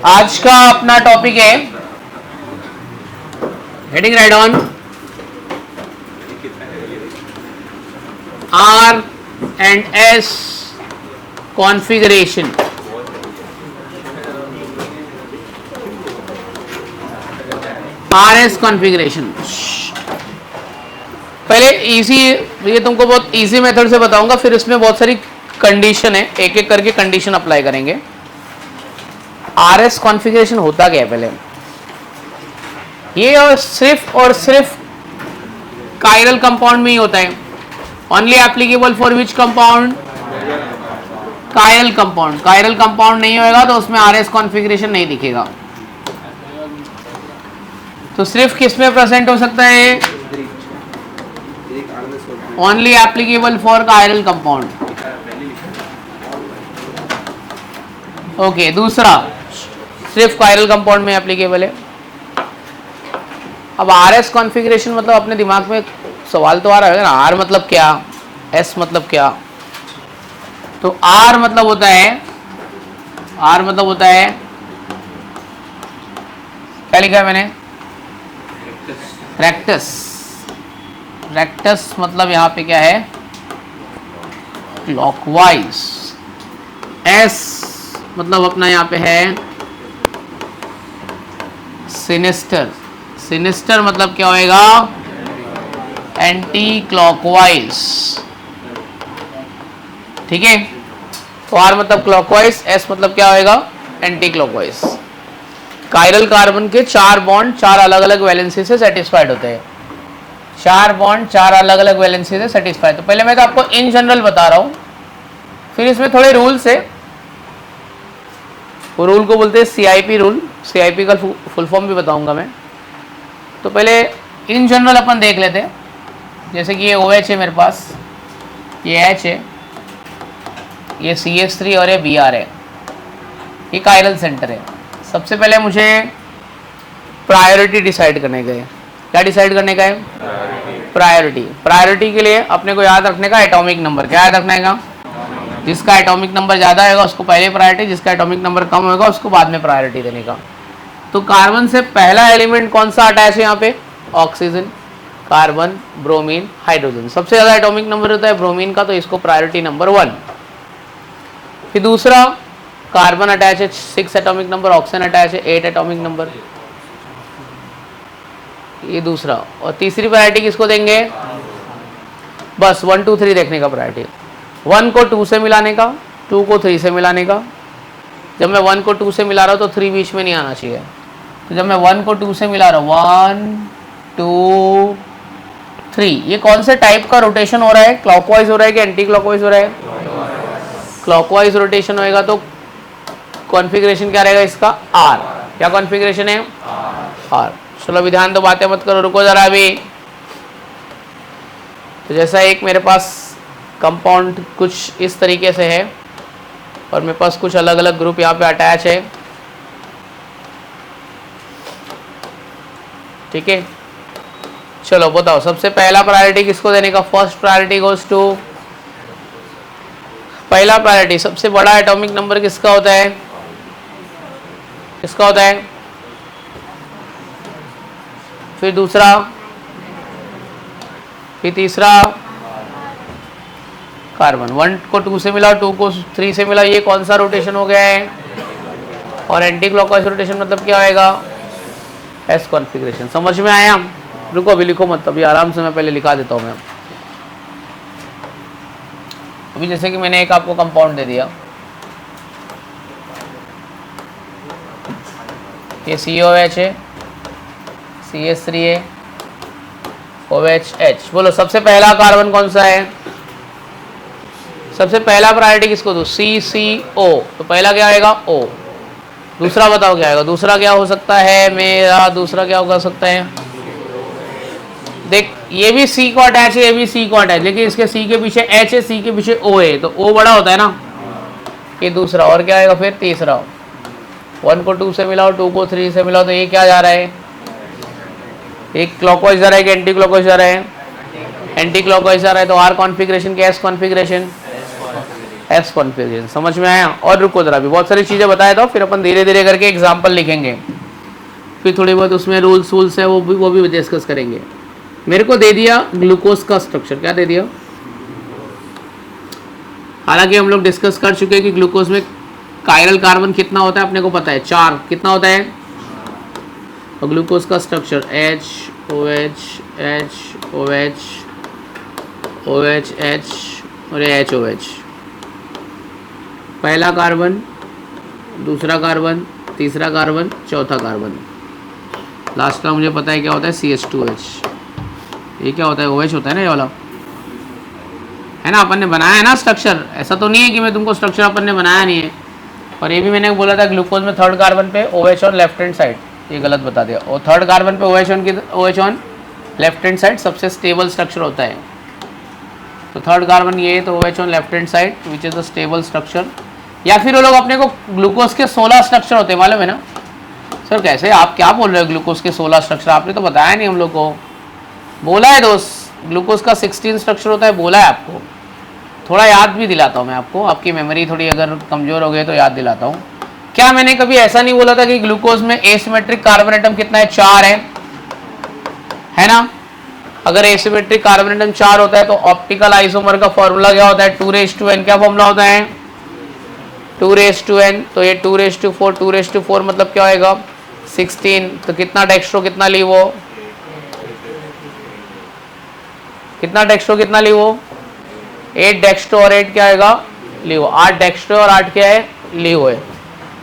आज का अपना टॉपिक है heading write on R and S configuration. R S configuration पहले इजी, ये तुमको बहुत इजी मेथड से बताऊंगा, फिर इसमें बहुत सारी कंडीशन है, एक एक करके कंडीशन अप्लाई करेंगे। आर एस कॉन्फ़िगरेशन होता क्या है पहले, ये और सिर्फ कायरल कंपाउंड में ही होता है। Only applicable for which compound, chiral compound. Chiral compound नहीं होगा तो उसमें आर एस कॉन्फ़िगरेशन नहीं दिखेगा। तो सिर्फ किस में प्रेजेंट हो सकता है, only applicable for chiral compound. Okay, दूसरा सिर्फ कायरल कंपाउंड में एप्लीकेबल है। अब आर एस कॉन्फ़िगरेशन मतलब अपने दिमाग में सवाल तो आ रहा है ना, आर मतलब क्या, एस मतलब क्या। तो आर मतलब होता है क्या लिखा है मैंने, रेक्टस। रेक्टस मतलब यहाँ पे क्या है, क्लॉकवाइज। एस मतलब अपना यहाँ पे है सिनिस्टर। सिनिस्टर मतलब क्या होएगा, एंटी क्लॉकवाइज। ठीक है, तो आर मतलब क्लॉकवाइज, एस मतलब क्या होएगा, एंटी क्लॉकवाइज। कायरल कार्बन के 4 बॉन्ड 4 अलग अलग वैलेंसी से सेटिस्फाइड होते हैं। 4 बॉन्ड 4 अलग अलग वैलेंसी से सेटिस्फाइड। तो पहले मैं तो आपको इन जनरल बता रहा हूं, फिर इसमें थोड़े रूल्स है। वो रूल को बोलते हैं CIP रूल। CIP का फुल फॉर्म भी बताऊंगा मैं। तो पहले इन जनरल अपन देख लेते हैं। जैसे कि ये OH है मेरे पास, ये H है, ये CH3 और ये Br है। ये कायरल सेंटर है। सबसे पहले मुझे प्रायोरिटी डिसाइड करने का है। क्या डिसाइड करने का है, प्रायोरिटी। प्रायोरिटी के लिए अपने को याद रखने का एटॉमिक नंबर। क्या याद रखना है, जिसका एटॉमिक नंबर ज़्यादा होगा उसको पहले प्रायोरिटी, जिसका एटॉमिक नंबर कम होगा उसको बाद में प्रायोरिटी देने का। तो कार्बन से पहला एलिमेंट कौन सा अटैच है यहाँ पे, ऑक्सीजन, कार्बन, ब्रोमीन, हाइड्रोजन। सबसे ज़्यादा एटॉमिक नंबर होता है ब्रोमीन का, तो इसको प्रायोरिटी नंबर 1। फिर दूसरा, कार्बन अटैच है 6 एटॉमिक नंबर, ऑक्सीजन अटैच है 8 एटॉमिक नंबर, ये दूसरा। और तीसरी प्रायोरिटी किसको देंगे, बस 1 2 3 देखने का प्रायोरिटी। 1 को 2 से मिलाने का, 2 को 3 से मिलाने का। जब मैं 1 को 2 से मिला रहा हूँ तो 3 बीच में नहीं आना चाहिए। तो जब मैं 1 को 2 से मिला रहा हूँ, 1 2 3, ये कौन से टाइप का रोटेशन हो रहा है, क्लॉकवाइज हो रहा है कि एंटी क्लॉकवाइज हो रहा है, क्लॉकवाइज रोटेशन होएगा। तो कॉन्फ़िगरेशन क्या रहेगा इसका, आर। क्या कॉन्फ़िगरेशन है, आर। चलो अभी ध्यान दो, बातें मत करो, रुको जरा अभी। तो जैसा एक मेरे पास कंपाउंड कुछ इस तरीके से है और मेरे पास कुछ अलग अलग ग्रुप यहाँ पे अटैच है। ठीक है, चलो बताओ सबसे पहला प्रायोरिटी किसको देने का, फर्स्ट प्रायोरिटी गोज टू, पहला प्रायोरिटी सबसे बड़ा एटॉमिक नंबर किसका होता है, किसका होता है। फिर दूसरा, फिर तीसरा, कार्बन। 1 को 2 से मिला, 2 को 3 से मिला, ये कौन सा रोटेशन हो गया है, और एंटी क्लॉकवाइज रोटेशन मतलब क्या आएगा, एस कॉन्फ़िगरेशन। समझ में आया, रुको अभी लिखो मत, अभी आराम से मैं पहले लिखा देता हूँ मैं। अभी जैसे कि मैंने एक आपको कंपाउंड दे दिया, ये COH है, CH3 है, OH। बोलो सबसे पहला कार्बन कौन सा है, सबसे पहला प्रायोरिटी किसको दो, CCO। तो पहला क्या आएगा, O। दूसरा बताओ क्या आएगा, दूसरा क्या हो सकता है मेरा, दूसरा क्या हो सकता है, देख ये भी C को अटैच है, ये भी C को अटैच, लेकिन इसके C के पीछे H है, C के पीछे O है, तो O बड़ा होता है ना, ये दूसरा। और क्या आएगा फिर तीसरा, 1 को 2 से मिलाओ, 2 को 3 से मिलाओ, तो ये क्या जा रहा है, एक क्लॉकवाइज जा रहा है कि एंटी क्लॉकवाइज जा रहा है, एंटी क्लॉकवाइज जा रहा है। तो आर कॉन्फ़िगरेशन क्या है, एस कॉन्फ़िगरेशन, एस कॉन्फ़िगरेशन। समझ में आया? और रुको जरा, भी बहुत सारी चीज़ें बताया था, फिर अपन धीरे धीरे करके एग्जाम्पल लिखेंगे, फिर थोड़ी बहुत उसमें रूल्स वूल्स है वो भी डिस्कस करेंगे। मेरे को दे दिया ग्लूकोज का स्ट्रक्चर, क्या दे दिया? हालांकि हम लोग डिस्कस कर चुके हैं कि ग्लूकोज में कायरल कार्बन कितना होता है, अपने को पता है 4। कितना होता है? और ग्लूकोज का स्ट्रक्चर HOH HOH OHH और HOH। पहला कार्बन, दूसरा कार्बन, तीसरा कार्बन, चौथा कार्बन, लास्ट का मुझे पता है क्या होता है, CH2H। ये क्या होता है? OH होता है ना, ये वाला है ना, अपन ने बनाया है ना स्ट्रक्चर। ऐसा तो नहीं है कि मैं तुमको स्ट्रक्चर अपन ने बनाया नहीं है। और ये भी मैंने बोला था ग्लूकोज में थर्ड कार्बन पे OH on left hand side, ये गलत बता दिया। और थर्ड कार्बन पे OH on left hand side सबसे स्टेबल स्ट्रक्चर होता है। तो थर्ड कार्बन ये है, तो OH on left hand side which is a stable structure. या फिर वो लोग अपने को ग्लूकोज के 16 स्ट्रक्चर होते हैं, मालूम है ना? सर कैसे, आप क्या बोल रहे हो ग्लूकोज के 16 स्ट्रक्चर? आपने तो बताया नहीं हम लोग को। बोला है दोस्त, ग्लूकोज का 16 स्ट्रक्चर होता है, बोला है आपको। थोड़ा याद भी दिलाता हूँ मैं आपको, आपकी मेमोरी थोड़ी अगर कमज़ोर हो गई तो याद दिलाता हूँ। क्या मैंने कभी ऐसा नहीं बोला था कि ग्लूकोज में एसिमेट्रिक कार्बन एटम कितना है? 4 है ना? अगर एसिमेट्रिक कार्बन एटम 4 होता है तो ऑप्टिकल आइसोमर का फॉर्मूला क्या होता है? 2:n। क्या फॉर्मूला होता है? 2:n। तो ये 2:4, 2:4 मतलब क्या होएगा? 16। तो कितना डेक्स्ट्रो कितना लीवो? कितना डेक्स्ट्रो कितना लीवो? 8 डेक्स्ट्रो और 8 क्या आएगा? लीवो। 8 डेक्स्ट्रो और 8 क्या है? लीवो है।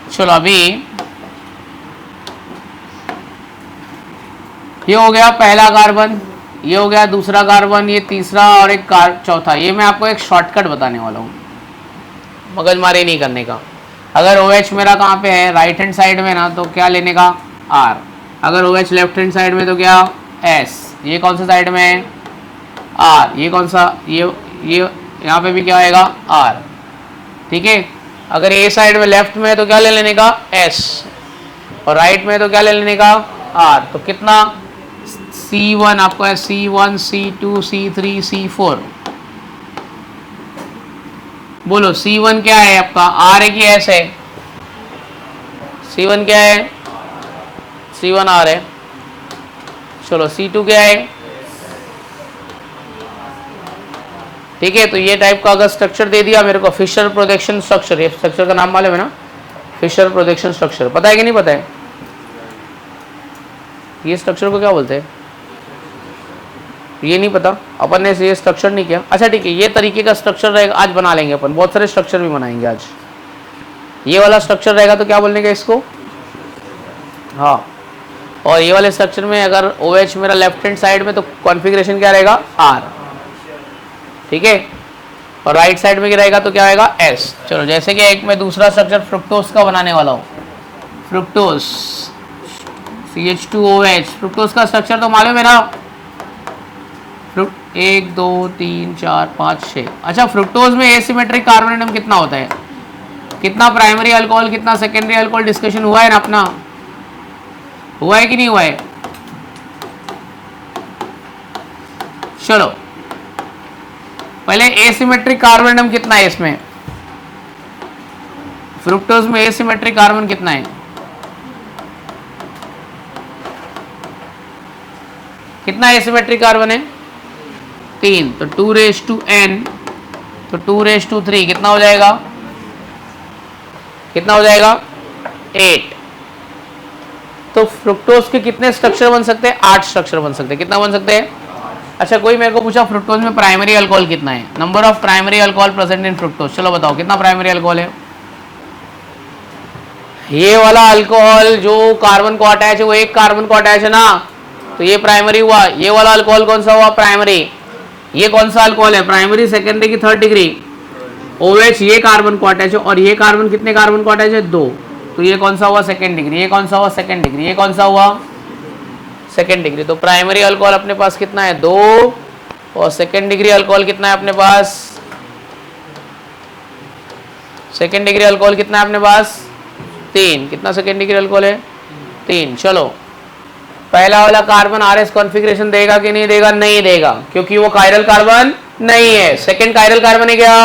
चलो अभी ये हो गया पहला कार्बन, ये हो गया दूसरा कार्बन, ये तीसरा और एक चौथा। ये मैं आपको एक शॉर्टकट बताने वाला हूँ, मगजमारी नहीं करने का। अगर OH मेरा कहाँ पे है? राइट हैंड साइड में ना, तो क्या लेने का? R। अगर OH लेफ्ट हैंड साइड में तो क्या? S। ये कौन सा साइड में है? R। ये कौन सा? ये यहाँ पे भी क्या आएगा? R। ठीक है। अगर ए साइड में लेफ्ट में है तो क्या ले लेने का? S। और राइट में तो क्या ले लेने का? R। तो कितना? C1 आपको है, C1 C2 C3 C4। बोलो C1 क्या है आपका? R है कि S है? C1 क्या है? C1 R है। चलो C2 क्या है? ठीक है। तो ये टाइप का अगर स्ट्रक्चर दे दिया मेरे को, फिशर प्रोजेक्शन स्ट्रक्चर, ये स्ट्रक्चर का नाम मालूम है ना? Fisher projection structure. पता है कि नहीं पता है? ये स्ट्रक्चर को क्या बोलते हैं? ये नहीं पता, अपन ने ये स्ट्रक्चर नहीं किया। अच्छा ठीक है, ये तरीके का स्ट्रक्चर रहेगा, आज बना लेंगे अपन। बहुत सारे स्ट्रक्चर भी बनाएंगे आज। ये वाला स्ट्रक्चर रहेगा तो क्या बोलने का इसको? हाँ। और ये वाले स्ट्रक्चर में अगर OH मेरा लेफ्ट हैंड साइड में तो कॉन्फ़िगरेशन क्या रहेगा? R। ठीक है। और राइट साइड में क्या रहेगा तो क्या आएगा? S। चलो जैसे कि एक मैं दूसरा स्ट्रक्चर फ्रुक्टोज का बनाने वाला हूँ। Fructose CH2OH। फ्रुक्टोज का स्ट्रक्चर तो मालूम है ना? 1 2 3 4 5 6। अच्छा, फ्रुक्टोज में एसिमेट्रिक कार्बन एटम कितना होता है? कितना प्राइमरी अल्कोहल, कितना सेकेंडरी अल्कोहल डिस्कशन हुआ है ना अपना? हुआ है कि नहीं हुआ है? चलो पहले एसिमेट्रिक कार्बन एटम कितना है इसमें? फ्रुक्टोज में एसिमेट्रिक कार्बन कितना है? कितना एसिमेट्रिक कार्बन है? 3। तो 2:n, तो 2:3 कितना हो जाएगा? कितना हो जाएगा? 8। तो फ्रुक्टोज के कितने स्ट्रक्चर बन सकते हैं? 8 स्ट्रक्चर बन सकते हैं। कितना बन सकते हैं? अच्छा, कोई मेरे को पूछा फ्रुक्टोज में प्राइमरी अल्कोहल कितना है? Number of primary alcohol present in fructose. चलो बताओ कितना प्राइमरी अल्कोहल है? ये वाला अल्कोहल जो कार्बन को अटैच है वो एक कार्बन को अटैच है ना, तो ये प्राइमरी हुआ। ये वाला अल्कोहल कौन सा हुआ? प्राइमरी। ये कौन सा अल्कोहल है? प्राइमरी, सेकेंडरी की थर्ड डिग्री। OH ये कार्बन को अटैच है, और ये कार्बन कितने कार्बन को अटैच है? 2। तो ये कौन सा हुआ? Second degree. ये कौन सा हुआ? Second degree. ये कौन सा हुआ? Second degree. तो प्राइमरी अल्कोहल अपने पास कितना है? 2। और सेकेंड डिग्री अल्कोहल कितना है अपने पास? सेकेंड डिग्री अल्कोहल कितना है अपने पास? 3। कितना सेकेंड डिग्री अल्कोहल है? 3। चलो पहला वाला कार्बन RS कॉन्फ़िगरेशन देगा कि नहीं देगा? नहीं देगा, क्योंकि वो कायरल कार्बन नहीं है। सेकेंड कायरल कार्बन है क्या?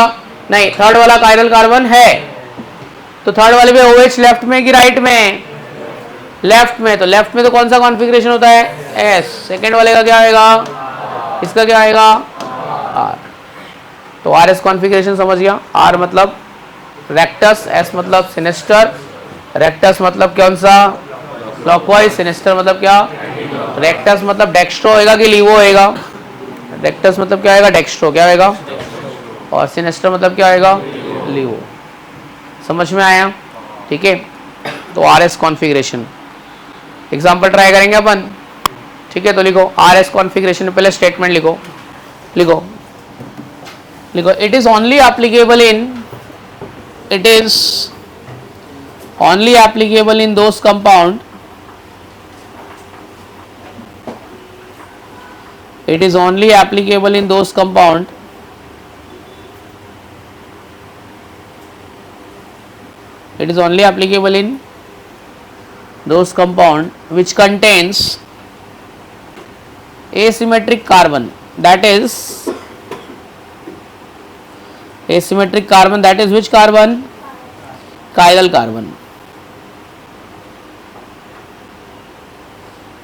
नहीं, थर्ड वाला कायरल कार्बन है, तो थर्ड वाले पे OH लेफ्ट में कि राइट में? लेफ्ट में। तो लेफ्ट में तो कौन सा कॉन्फ़िगरेशन होता है? S। सेकेंड वाले का क्या आएगा? इसका क्या आएगा? R। तो RS कॉन्फ़िगरेशन समझ गया। R मतलब रेक्टस, S मतलब सिनेस्टर। रेक्टस मतलब कौन सा? क्लॉकवाइज। सिनेस्टर मतलब क्या? रेक्टस मतलब डेक्स्ट्रो होएगा कि लीवो होएगा? रेक्टस मतलब क्या आएगा? डेक्स्ट्रो। क्या आएगा? और सिनेस्टर मतलब क्या आएगा? लीवो। समझ में आया? ठीक है, तो RS कॉन्फ़िगरेशन एग्जाम्पल ट्राई करेंगे अपन। ठीक है, तो लिखो RS कॉन्फ़िगरेशन, पहले स्टेटमेंट लिखो। लिखो लिखो it is only applicable in, it is only applicable in those compound, it is only applicable in those compound it is only applicable in those compound which contains asymmetric carbon, that is asymmetric carbon, that is which carbon? Chiral carbon,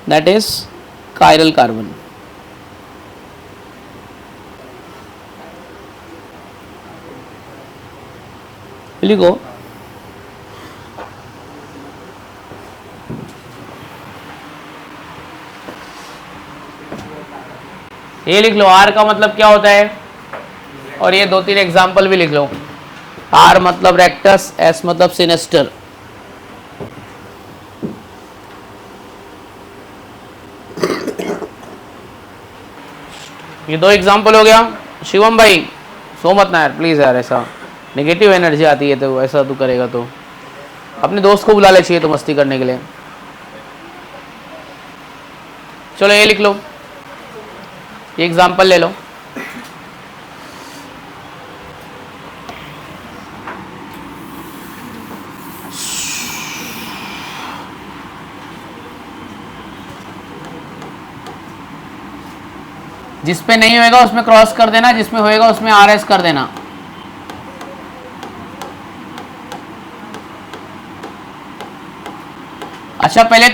that is chiral carbon। लिखो ये लिख लो, R का मतलब क्या होता है, और ये दो तीन एग्जाम्पल भी लिख लो। R मतलब रेक्टस, S मतलब सिनेस्टर। ये दो एग्जाम्पल हो गया। शिवम भाई सो मत ना यार प्लीज यार, ऐसा नेगेटिव एनर्जी आती है तो ऐसा तू करेगा तो अपने दोस्त को बुला ले चाहिए तो मस्ती करने के लिए। चलो ये लिख लो, ये एग्जाम्पल ले लो। जिस पे नहीं होएगा उसमें क्रॉस कर देना, जिसमें होएगा उसमें RS कर देना। अच्छा पहले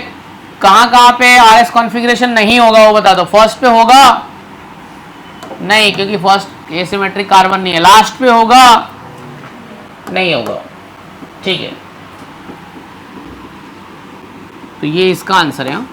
कहां कहां पे RS कॉन्फ़िगरेशन नहीं होगा वो बता दो। फर्स्ट पे होगा नहीं, क्योंकि फर्स्ट एसिमेट्रिक कार्बन नहीं है। लास्ट पे होगा नहीं होगा। ठीक है, तो ये इसका आंसर है।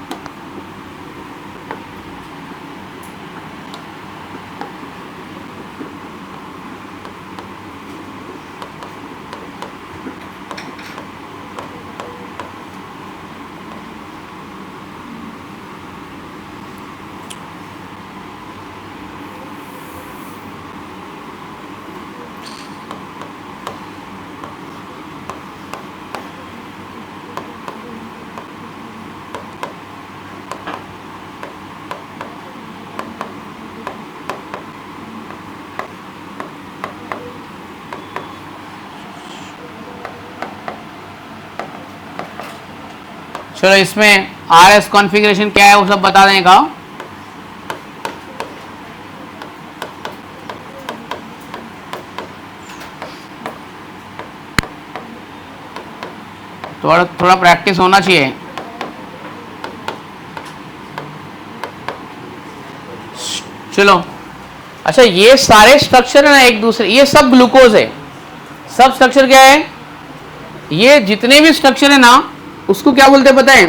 चलो इसमें RS कॉन्फ़िगरेशन क्या है वो सब बता दें का। थोड़ा थोड़ा प्रैक्टिस होना चाहिए। चलो अच्छा, ये सारे स्ट्रक्चर है ना एक दूसरे, ये सब ग्लूकोज है। सब स्ट्रक्चर क्या है? ये जितने भी स्ट्रक्चर है ना उसको क्या बोलते हैं पता है?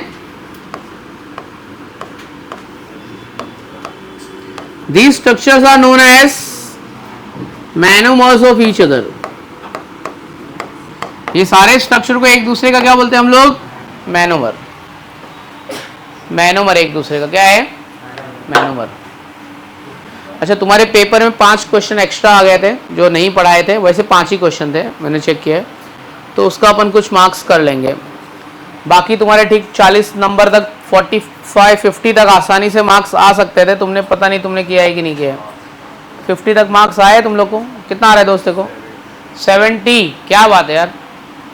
These structures are known as monomers of each other। ये सारे स्ट्रक्चर को एक दूसरे का क्या बोलते हैं हम लोग? मोनोमर। मोनोमर एक दूसरे का क्या है? मोनोमर। अच्छा तुम्हारे पेपर में 5 क्वेश्चन एक्स्ट्रा आ गए थे जो नहीं पढ़ाए थे, वैसे 5 ही क्वेश्चन थे मैंने चेक किया है, तो उसका अपन कुछ मार्क्स कर लेंगे। बाकी तुम्हारे ठीक 40 नंबर तक 45-50 तक आसानी से मार्क्स आ सकते थे। तुमने पता नहीं तुमने किया है कि नहीं किया है। 50 तक मार्क्स आए तुम लोग को? कितना आ रहा है दोस्त को? 70। क्या बात है यार,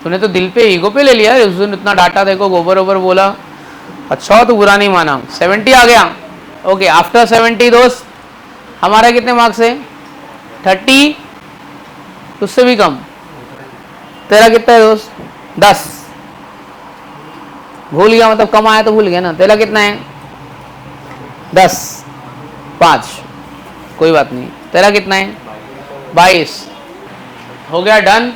तूने तो दिल पे ईगो पे ले लिया है। उस दिन इतना डाटा देखो, गोबर ओबर बोला, अच्छा तो बुरा नहीं माना। 70 आ गया। ओके, आफ्टर 70 दोस्त हमारा कितने मार्क्स है? 30 उससे भी कम। तेरा कितना है दोस्त? 10। भूल गया मतलब कम आया तो भूल गया ना। तेरा कितना है? 10, 5, कोई बात नहीं। तेरा कितना है? 22। हो गया डन।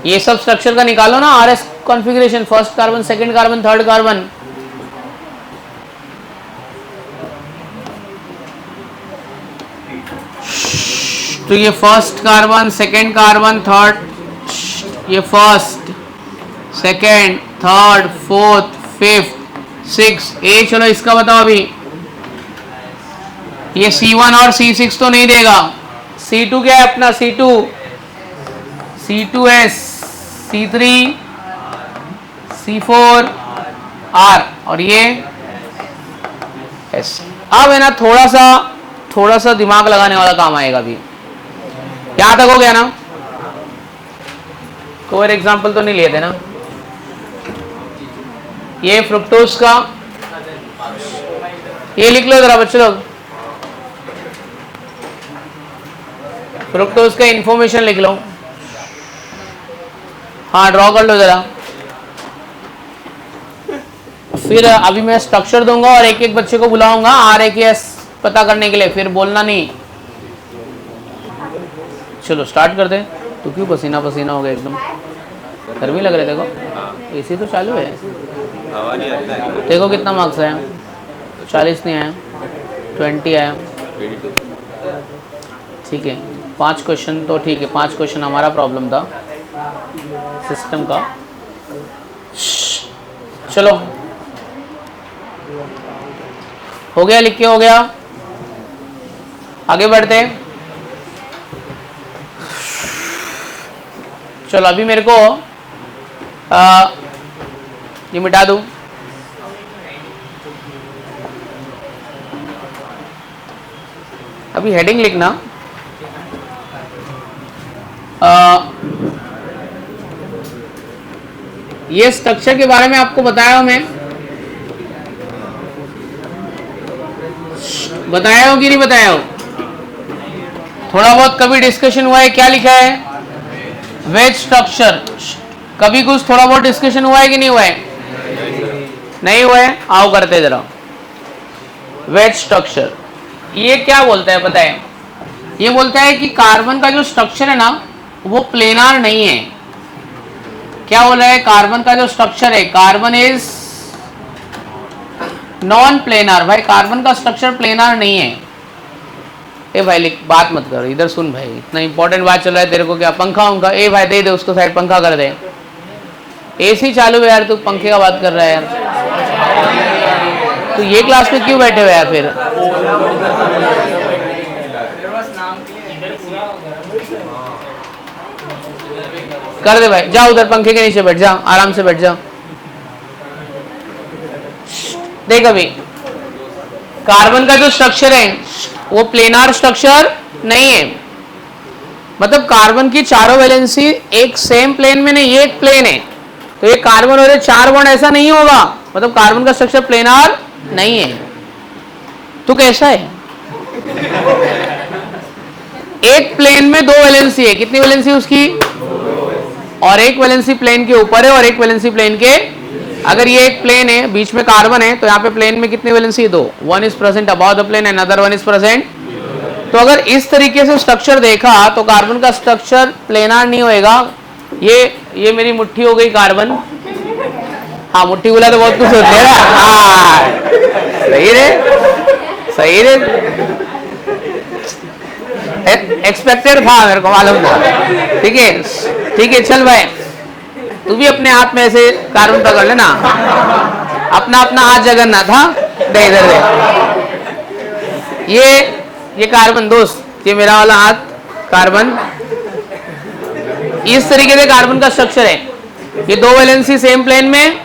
ये सब स्ट्रक्चर का निकालो ना RS configuration, first carbon, second carbon, third carbon. तो ये first carbon, second carbon, third, ये first, second, third, fourth, fifth, six. ए चलो इसका बताओ अभी। ये C1 और C6 तो नहीं देगा। C2 क्या है अपना? C2, C2S, C3, C4, R और ये S। अब है ना थोड़ा सा दिमाग लगाने वाला काम आएगा अभी। यहां तक हो गया ना? कोई एग्जांपल तो नहीं लिए थे ना? ये फ्रुक्टोज का, ये लिख लो जरा बच्चे लोग, फ्रुक्टोज का इंफॉर्मेशन लिख लो। हाँ ड्रॉ कर लो जरा। फिर अभी मैं स्ट्रक्चर दूंगा और एक एक बच्चे को बुलाऊंगा RAKS पता करने के लिए, फिर बोलना नहीं। चलो स्टार्ट कर दे। तू क्यों पसीना पसीना हो गया एकदम? गर्मी लग रही है देखो, एसी तो चालू है। देखो कितना मार्क्स आया? 40 नहीं आया, 20 आया। ठीक है 5 क्वेश्चन तो ठीक है, 5 क्वेश्चन हमारा प्रॉब्लम था सिस्टम का। चलो हो गया, लिख के हो गया। आगे बढ़ते हैं। चलो अभी मेरे को ये मिटा दूं। अभी हेडिंग लिखना। ये स्ट्रक्चर के बारे में आपको बताया हूं मैं, बताया हो कि नहीं बताया हो? थोड़ा बहुत कभी डिस्कशन हुआ है? क्या लिखा है? Wedge structure. कभी कुछ थोड़ा बहुत डिस्कशन हुआ है कि नहीं हुआ है? नहीं हुआ है। आओ करते जरा। वेज स्ट्रक्चर ये क्या बोलता है पता है? ये बोलता है कि कार्बन का जो स्ट्रक्चर है ना वो प्लेनार नहीं है। क्या बोल रहा है? कार्बन का जो स्ट्रक्चर है, कार्बन इज नॉन प्लेनार। भाई कार्बन का स्ट्रक्चर प्लेनार नहीं है। ए भाई बात मत कर, इधर सुन भाई, इतना इंपॉर्टेंट बात चल रहा है तेरे को। क्या पंखा उनका? ए भाई दे दे उसको साइड, पंखा कर दे। एसी चालू है यार, तू पंखे का बात कर रहा है यार। तो ये क्लास में क्यों बैठे हुए यार? फिर कर दे भाई, जाओ उधर पंखे के नीचे बैठ जा, आराम से बैठ जा। देख अभी कार्बन का जो स्ट्रक्चर है वो प्लेनार स्ट्रक्चर नहीं है। मतलब कार्बन की चारों वैलेंसी एक सेम प्लेन में नहीं, ये एक प्लेन है। तो ये कार्बन और 4 बॉन्ड ऐसा नहीं होगा। मतलब कार्बन का स्ट्रक्चर प्लेनार नहीं है। तो कैसा है? एक प्लेन में 2 वैलेंसी है। कितनी वैलेंसी उसकी? और एक वैलेंसी प्लेन के ऊपर है और एक वैलेंसी प्लेन के, अगर ये एक प्लेन है बीच में कार्बन है तो यहाँ पे प्लेन में कितनी वैलेंसी है? 2। 1 is present about the plane and other 1 is present. तो अगर इस तरीके से स्ट्रक्चर देखा तो कार्बन का स्ट्रक्चर प्लेनार नहीं होएगा। ये मेरी मुट्ठी हो गई कार्बन। हाँ मुट्ठी बोला तो बहुत कुछ होता है ना। हाँ सही रे, सही रे, एक्सपेक्टेड था, मेरे को मालूम था। ठीक है ठीक है, चल भाई तू भी अपने हाथ में ऐसे कार्बन पकड़ लेना, अपना अपना हाथ जगन्नाथ। था दे इधर दे। ये कार्बन दोस्त, ये मेरा वाला हाथ कार्बन। इस तरीके से कार्बन का स्ट्रक्चर है। ये 2 वैलेंसी सेम प्लेन में,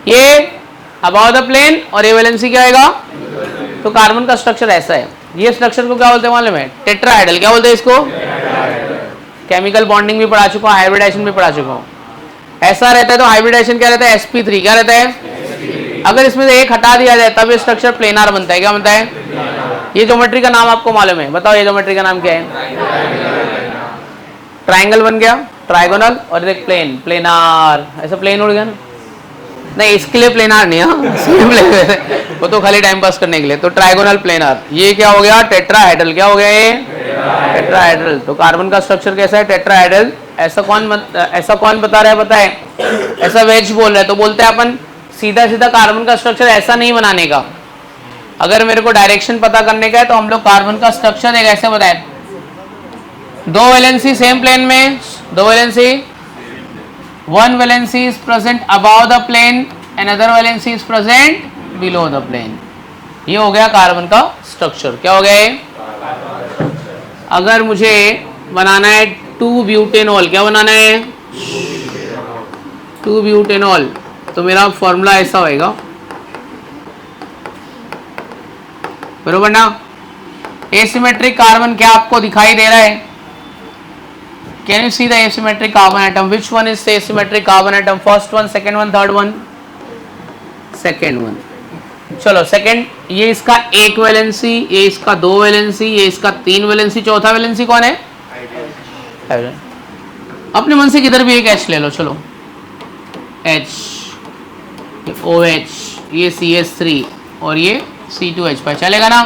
ये अबाउट द प्लेन और ये वैलेंसी क्या आएगा? तो कार्बन का स्ट्रक्चर ऐसा है। ये स्ट्रक्चर को क्या बोलते हैं मालूम है? टेट्राहेड्रल। क्या बोलते हैं इसको? केमिकल बॉन्डिंग भी पढ़ा चुका हूँ, हाइब्रिडाइजेशन भी पढ़ा चुका हूँ। ऐसा रहता है तो हाइब्रिडाइजेशन क्या रहता है? sp3। क्या रहता है? अगर इसमें से एक हटा दिया जाए तब ये स्ट्रक्चर प्लेनार बनता है। क्या बनता है? ये ज्योमेट्री का नाम आपको मालूम है, बताओ ये ज्योमेट्री का नाम क्या है? ट्राइंगल बन गया, ट्राइगोनल, और एक प्लेन, प्लेनार, ऐसा प्लेन उड़ गया ना। नहीं, इसके लिए प्लेनार नहीं, हाँ वो तो खाली टाइम पास करने के लिए। तो ट्राइगोनल प्लेनार, ये क्या हो गया? टेट्राहेड्रल। क्या हो गया ये? टेट्राहेड्रल। तो कार्बन का स्ट्रक्चर कैसा है? टेट्राहेड्रल। ऐसा कौन बता रहा है? पता है, ऐसा वेज बोल रहा है। तो बोलते हैं अपन सीधा सीधा कार्बन का स्ट्रक्चर ऐसा नहीं बनाने का। अगर मेरे को डायरेक्शन पता करने का है तो हम लोग कार्बन का स्ट्रक्चर एक ऐसे बताए, दो वैलेंसी सेम प्लेन में, दो valency, one valency is present above the plane, another valency is present below the plane. ये हो गया कार्बन का स्ट्रक्चर। क्या हो गया ये? अगर मुझे बनाना है 2-ब्यूटेनॉल, क्या बनाना है? 2-ब्यूटेनॉल, तो मेरा फॉर्मूला ऐसा होएगा, बरोबर ना? एसिमेट्रिक कार्बन क्या आपको दिखाई दे रहा है? Can you see the asymmetric carbon atom? Which one is the asymmetric carbon atom? First one, second one, third one? Second one. चलो सेकंड, ये इसका एक वैलेंसी, ये इसका दो वैलेंसी, ये इसका तीन वैलेंसी, चौथा वैलेंसी कौन है? अपने मन से किधर भी एक H ले लो, चलो H, ये OH, ये CH3 और ये C2H पर चलेगा ना?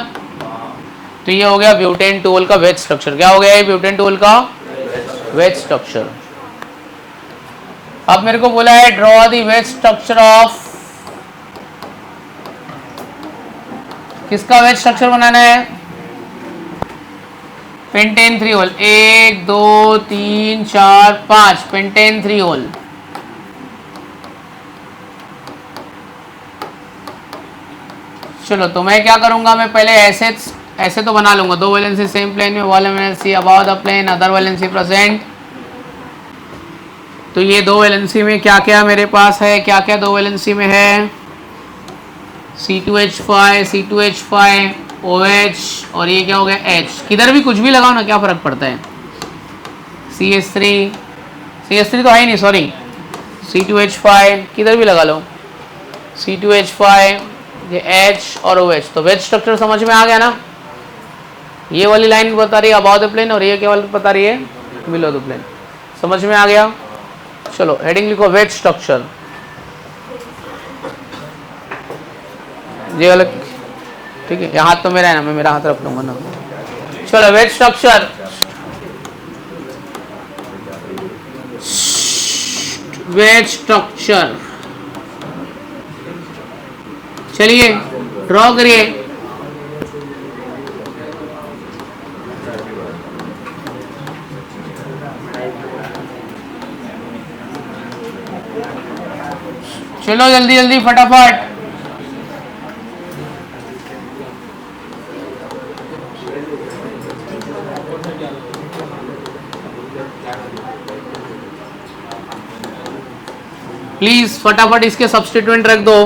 तो ये हो गया ब्यूटेन टोल का वेज स्ट्रक्चर। क्या हो गया ये? ब्यूटेन टोल का वेज स्ट्रक्चर। अब मेरे को बोला है draw the wedge structure of, किसका वेज स्ट्रक्चर बनाना है? Pentane 3 ol, 1 2 3 4 5, pentane 3 ol. चलो तो मैं क्या करूंगा, मैं पहले ऐसे तो बना लूंगा, दो वैलेंसी सेम प्लेन में, one valency above the plane, other valency present. तो ये दो वैलेंसी में क्या क्या मेरे पास है? क्या क्या दो वैलेंसी में है? C2H5, C2H5, OH, और ये क्या हो गया? H। किधर भी कुछ भी लगाओ ना, क्या फर्क पड़ता है? CH3 तो है ही नहीं, सॉरी, C2H5 किधर भी लगा लो, C2H5, ये H और OH। तो वेज स्ट्रक्चर समझ में आ गया ना? ये वाली लाइन बता रही है अबाव द प्लेन और ये क्या वाली बता रही है? Below the plane. समझ में आ गया? चलो हेडिंग लिखो, वेज स्ट्रक्चर। ये वाला ठीक है, ये हाथ तो मेरा है ना, मैं मेरा हाथ रख लूंगा ना। चलो वेज स्ट्रक्चर, वेज स्ट्रक्चर, चलिए ड्रॉ करिए। चलो जल्दी जल्दी फटाफट। प्लीज फटाफट इसके सब्स्टिट्यूएंट रख दो।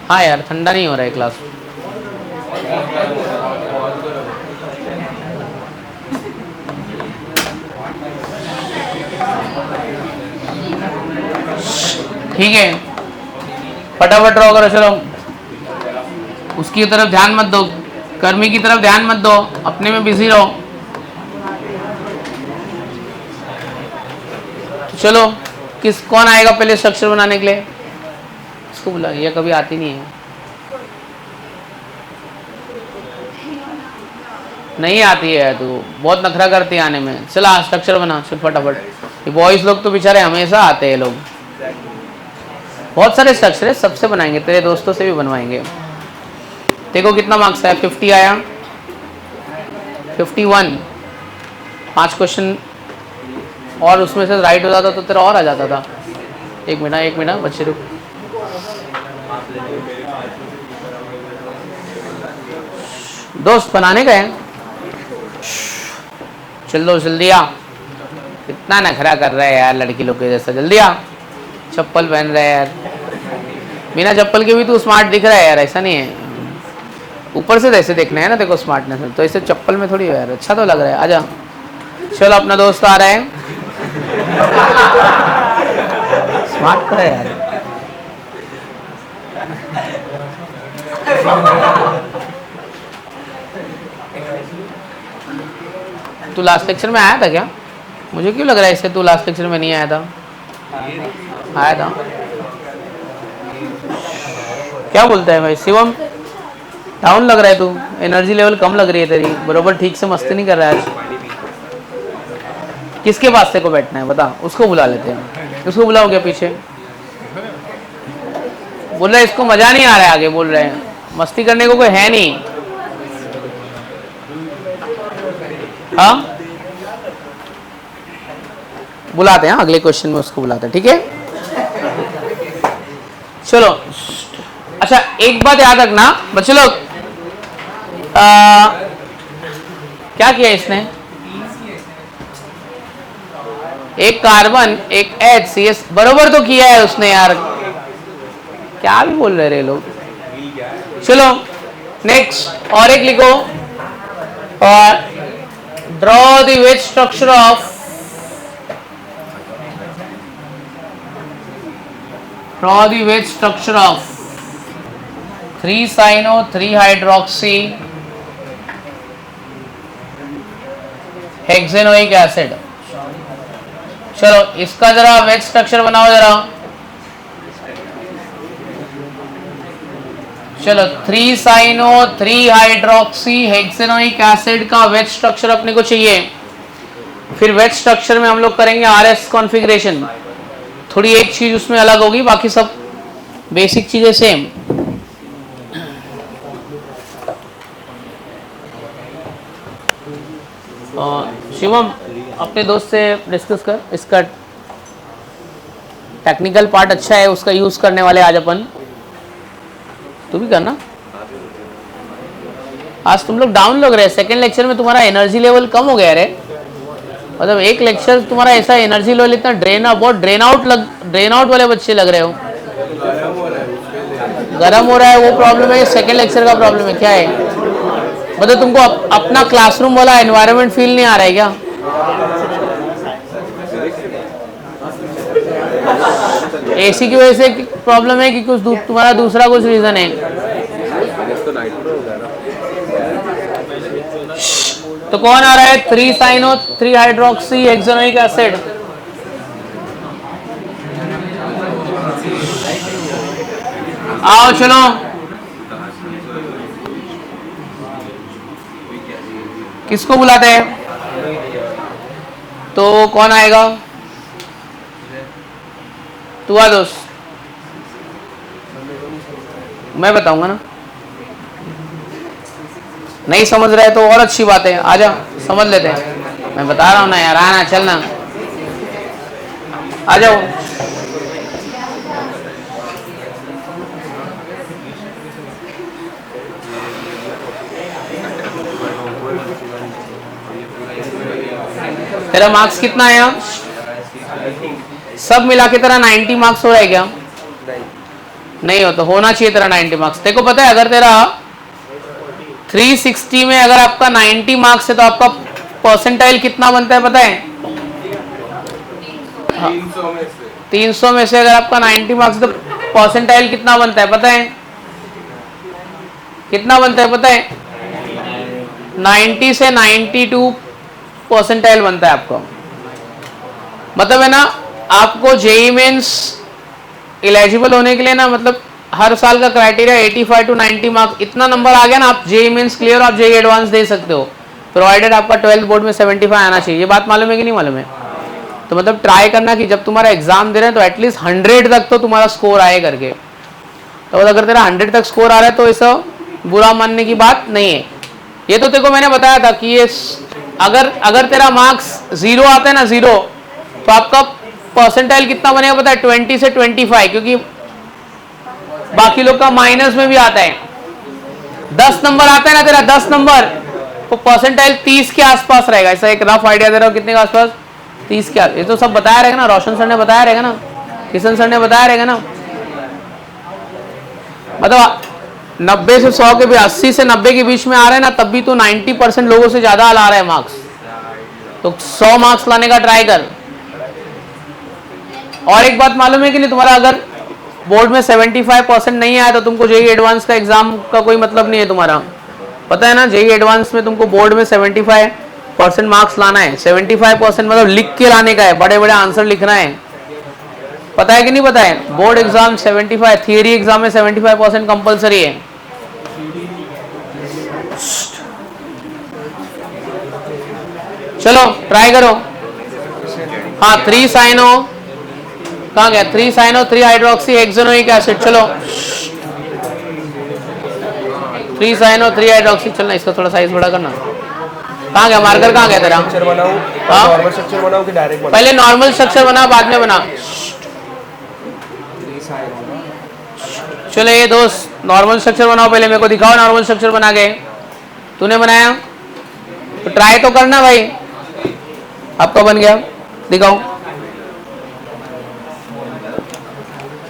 हाँ यार, ठंडा नहीं हो रहा है क्लास। ठीक है, फटाफट ड्रॉ करो। चलो उसकी तरफ ध्यान मत दो, कर्मी की तरफ ध्यान मत दो, अपने में बिजी रहो। चलो कौन आएगा पहले स्ट्रक्चर बनाने के लिए? इसको बुला, ये कभी आती नहीं है। नहीं आती है, तू बहुत नखरा करती है आने में। चला स्ट्रक्चर बना, चल फटाफट। ये बॉयज लोग तो बेचारे हमेशा आते हैं, लोग बहुत सारे स्ट्रक्चर है, सबसे बनाएंगे, तेरे दोस्तों से भी बनवाएंगे। देखो कितना मार्क्स आया, 50 आया, 51। 5 क्वेश्चन और उसमें से राइट हो जाता तो तेरा और आ जाता था। एक मिनट बच्चे रुक। दोस्त बनाने का है, चल दो जल्दी आ। इतना नखरा कर रहा है यार लड़की लोग के जैसा, जल्दी आ। चप्पल पहन रहा है यार, बिना चप्पल के भी तू स्मार्ट दिख रहा है यार, ऐसा नहीं है। ऊपर से ऐसे देखना है ना देखो स्मार्टनेस, तो ऐसे चप्पल में थोड़ी यार, अच्छा तो लग रहा है। आजा, चलो अपना दोस्त आ रहा है, स्मार्ट तो है यार। तू लास्ट लेक्चर में आया था क्या? मुझे क्यों लग रहा है इससे तू लास्ट लेक्चर में नहीं आया था। आया था? क्या बोलता है भाई शिवम, डाउन लग रहा है तू, एनर्जी लेवल कम लग रही है तेरी, बरोबर ठीक से मस्ती नहीं कर रहा है आज। किसके पास तेरे को बैठना है बता, उसको बुला लेते हैं। उसको बुलाओ क्या पीछे? बोल रहा है इसको मजा नहीं आ रहा है, आगे बोल रहे हैं मस्ती करने को कोई है नहीं। हाँ बुलाते हैं, अगले क्वेश्चन में उसको बुलाते हैं, ठीक है। चलो अच्छा एक बात याद रखना बच्चे लोग, क्या किया इसने, एक कार्बन एक HCS बरोबर तो किया है उसने यार, क्या भी बोल रहे लोग। चलो नेक्स्ट और एक लिखो, और draw the wedge structure of, draw the wedge structure of 3-cyano-3-hydroxy hexanoic acid. चलो इसका जरा वेज स्ट्रक्चर बनाओ जरा। चलो 3-cyano-3-hydroxy हेक्सेनोइक एसिड का वेज स्ट्रक्चर अपने को चाहिए। फिर वेज स्ट्रक्चर में हम लोग करेंगे RS कॉन्फ़िगरेशन, थोड़ी एक चीज उसमें अलग होगी, बाकी सब बेसिक चीजें सेम। शिवम अपने दोस्त से डिस्कस कर, इसका टेक्निकल पार्ट अच्छा है, उसका यूज करने वाले आज अपन। तू भी करना, आज तुम लोग डाउन लग रहे हैं, सेकेंड लेक्चर में तुम्हारा एनर्जी लेवल कम हो गया रे, मतलब एक लेक्चर तुम्हारा ऐसा एनर्जी लेवल इतना बहुत ड्रेन आउट वाले बच्चे लग रहे हो। गरम हो रहा है वो प्रॉब्लम है, सेकेंड लेक्चर का प्रॉब्लम है, क्या है मतलब तुमको अपना क्लासरूम वाला एनवायरनमेंट फील नहीं आ रहा है क्या? एसी की वजह से प्रॉब्लम है कि कुछ तुम्हारा दूसरा कुछ रीजन है? तो कौन आ रहा है? 3-cyano-3-hydroxy hexanoic acid. आओ चलो, किसको बुलाते हैं? तो कौन आएगा? तू आ दोस्त, मैं बताऊंगा ना। नहीं समझ रहे तो और अच्छी बात है, आजा समझ लेते हैं। मैं बता रहा हूं ना यार, आना चलना, आ जाओ। तेरा मार्क्स कितना आया? सब मिला के तेरा 90 मार्क्स हो रहा है क्या? नहीं हो तो होना चाहिए तेरा 90 मार्क्स। तेरे को पता है अगर तेरा 360 में अगर आपका 90 मार्क्स है तो आपका परसेंटाइल कितना बनता है पता है? 300 में से अगर आपका 90 मार्क्स तो परसेंटाइल कितना बनता है पता है? कितना बनता है पता है? 90 से 92 परसेंटाइल बनता है आपको। मतलब है ना, आपको जेईई मेंस एलिजिबल होने के लिए ना, मतलब हर साल का क्राइटेरिया 85 to 90 मार्क्स, इतना नंबर आ गया ना आप जेईई मेंस क्लियर, आप जेईई एडवांस दे सकते हो, प्रोवाइडेड आपका 12th बोर्ड में 75 आना चाहिए। ये बात मालूम है कि नहीं मालूम है? तो मतलब ट्राई करना कि जब तुम्हारा एग्जाम दे रहे हैं तो एटलीस्ट 100 तक तो तुम्हारा स्कोर आए करके। तो अगर तेरा 100 तक स्कोर आ रहा है तो ऐसा बुरा मानने की बात नहीं है। ये तो तेरे को मैंने बताया था कि ये अगर तेरा मार्क्स 0 आता है ना, 0, तो आपका परसेंटाइल कितना बनेगा पता है? 20 से 25, क्योंकि बाकी लोग का माइनस में भी आता है। 10 नंबर आता है ना तेरा, 10 नंबर, तो परसेंटाइल 30 के आसपास रहेगा। ऐसा एक रफ आइडिया दे रहा हूँ, कितने के आसपास? 30 के आसपास। ये तो सब बताया रहेगा ना, रोशन सर ने बताया रहेगा ना। किशन सर ने बताया रहेगा ना, मतलब 90 से 100 के भी 80 से 90 के बीच में आ रहे हैं ना, तब भी तो 90% लोगों से ज्यादा ला रहा है मार्क्स। तो 100 मार्क्स लाने का ट्राई कर। और एक बात मालूम है कि नहीं तुम्हारा, अगर बोर्ड में 75% नहीं आया तो तुमको जेईई एडवांस का एग्जाम का कोई मतलब नहीं है तुम्हारा, पता है ना। जेईई एडवांस में तुमको बोर्ड में 75% मार्क्स लाना है। 75% मतलब लिख के लाने का है, बड़े बड़े आंसर लिखना है, पता है कि नहीं पता है। बोर्ड एग्जाम 75, थियरी एग्जाम में 75% कंपलसरी है। चलो ट्राई करो। हाँ 3 साइनो, कहाँ गया 3 साइनो 3 हाइड्रोक्सी हेक्सेनोइक एसिड। चलो 3 साइनो 3 हाइड्रोक्सी, चलना इसका थोड़ा साइज बड़ा करना। कहाँ गया मार्कर, कहाँ गया तेरा? नॉर्मल स्ट्रक्चर बनाओ कि डायरेक्ट? पहले नॉर्मल स्ट्रक्चर बना, बाद में बना। चलो ये दोस्त नॉर्मल स्ट्रक्चर बनाओ, पहले मेरे को दिखाओ नॉर्मल स्ट्रक्चर बना के। तूने बनाया तो ट्राई तो करना भाई। आपका बन गया, दिखाओ।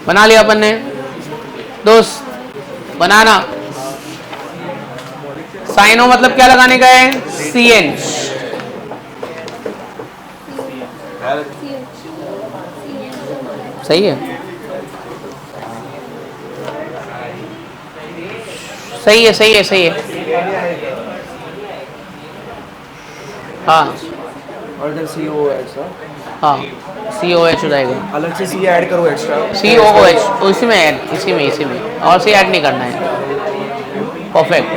बना लिया अपन ने दोस्त, बनाना। साइनो मतलब क्या लगाने का है? CN। सही है, सही है, सही है, सही है। हाँ और इधर COOH। हाँ COH हो जाएगा, अलग से C ऐड करो एक्स्ट्रा। COOH उसी में ऐड, इसी में और से ऐड नहीं करना है। परफेक्ट।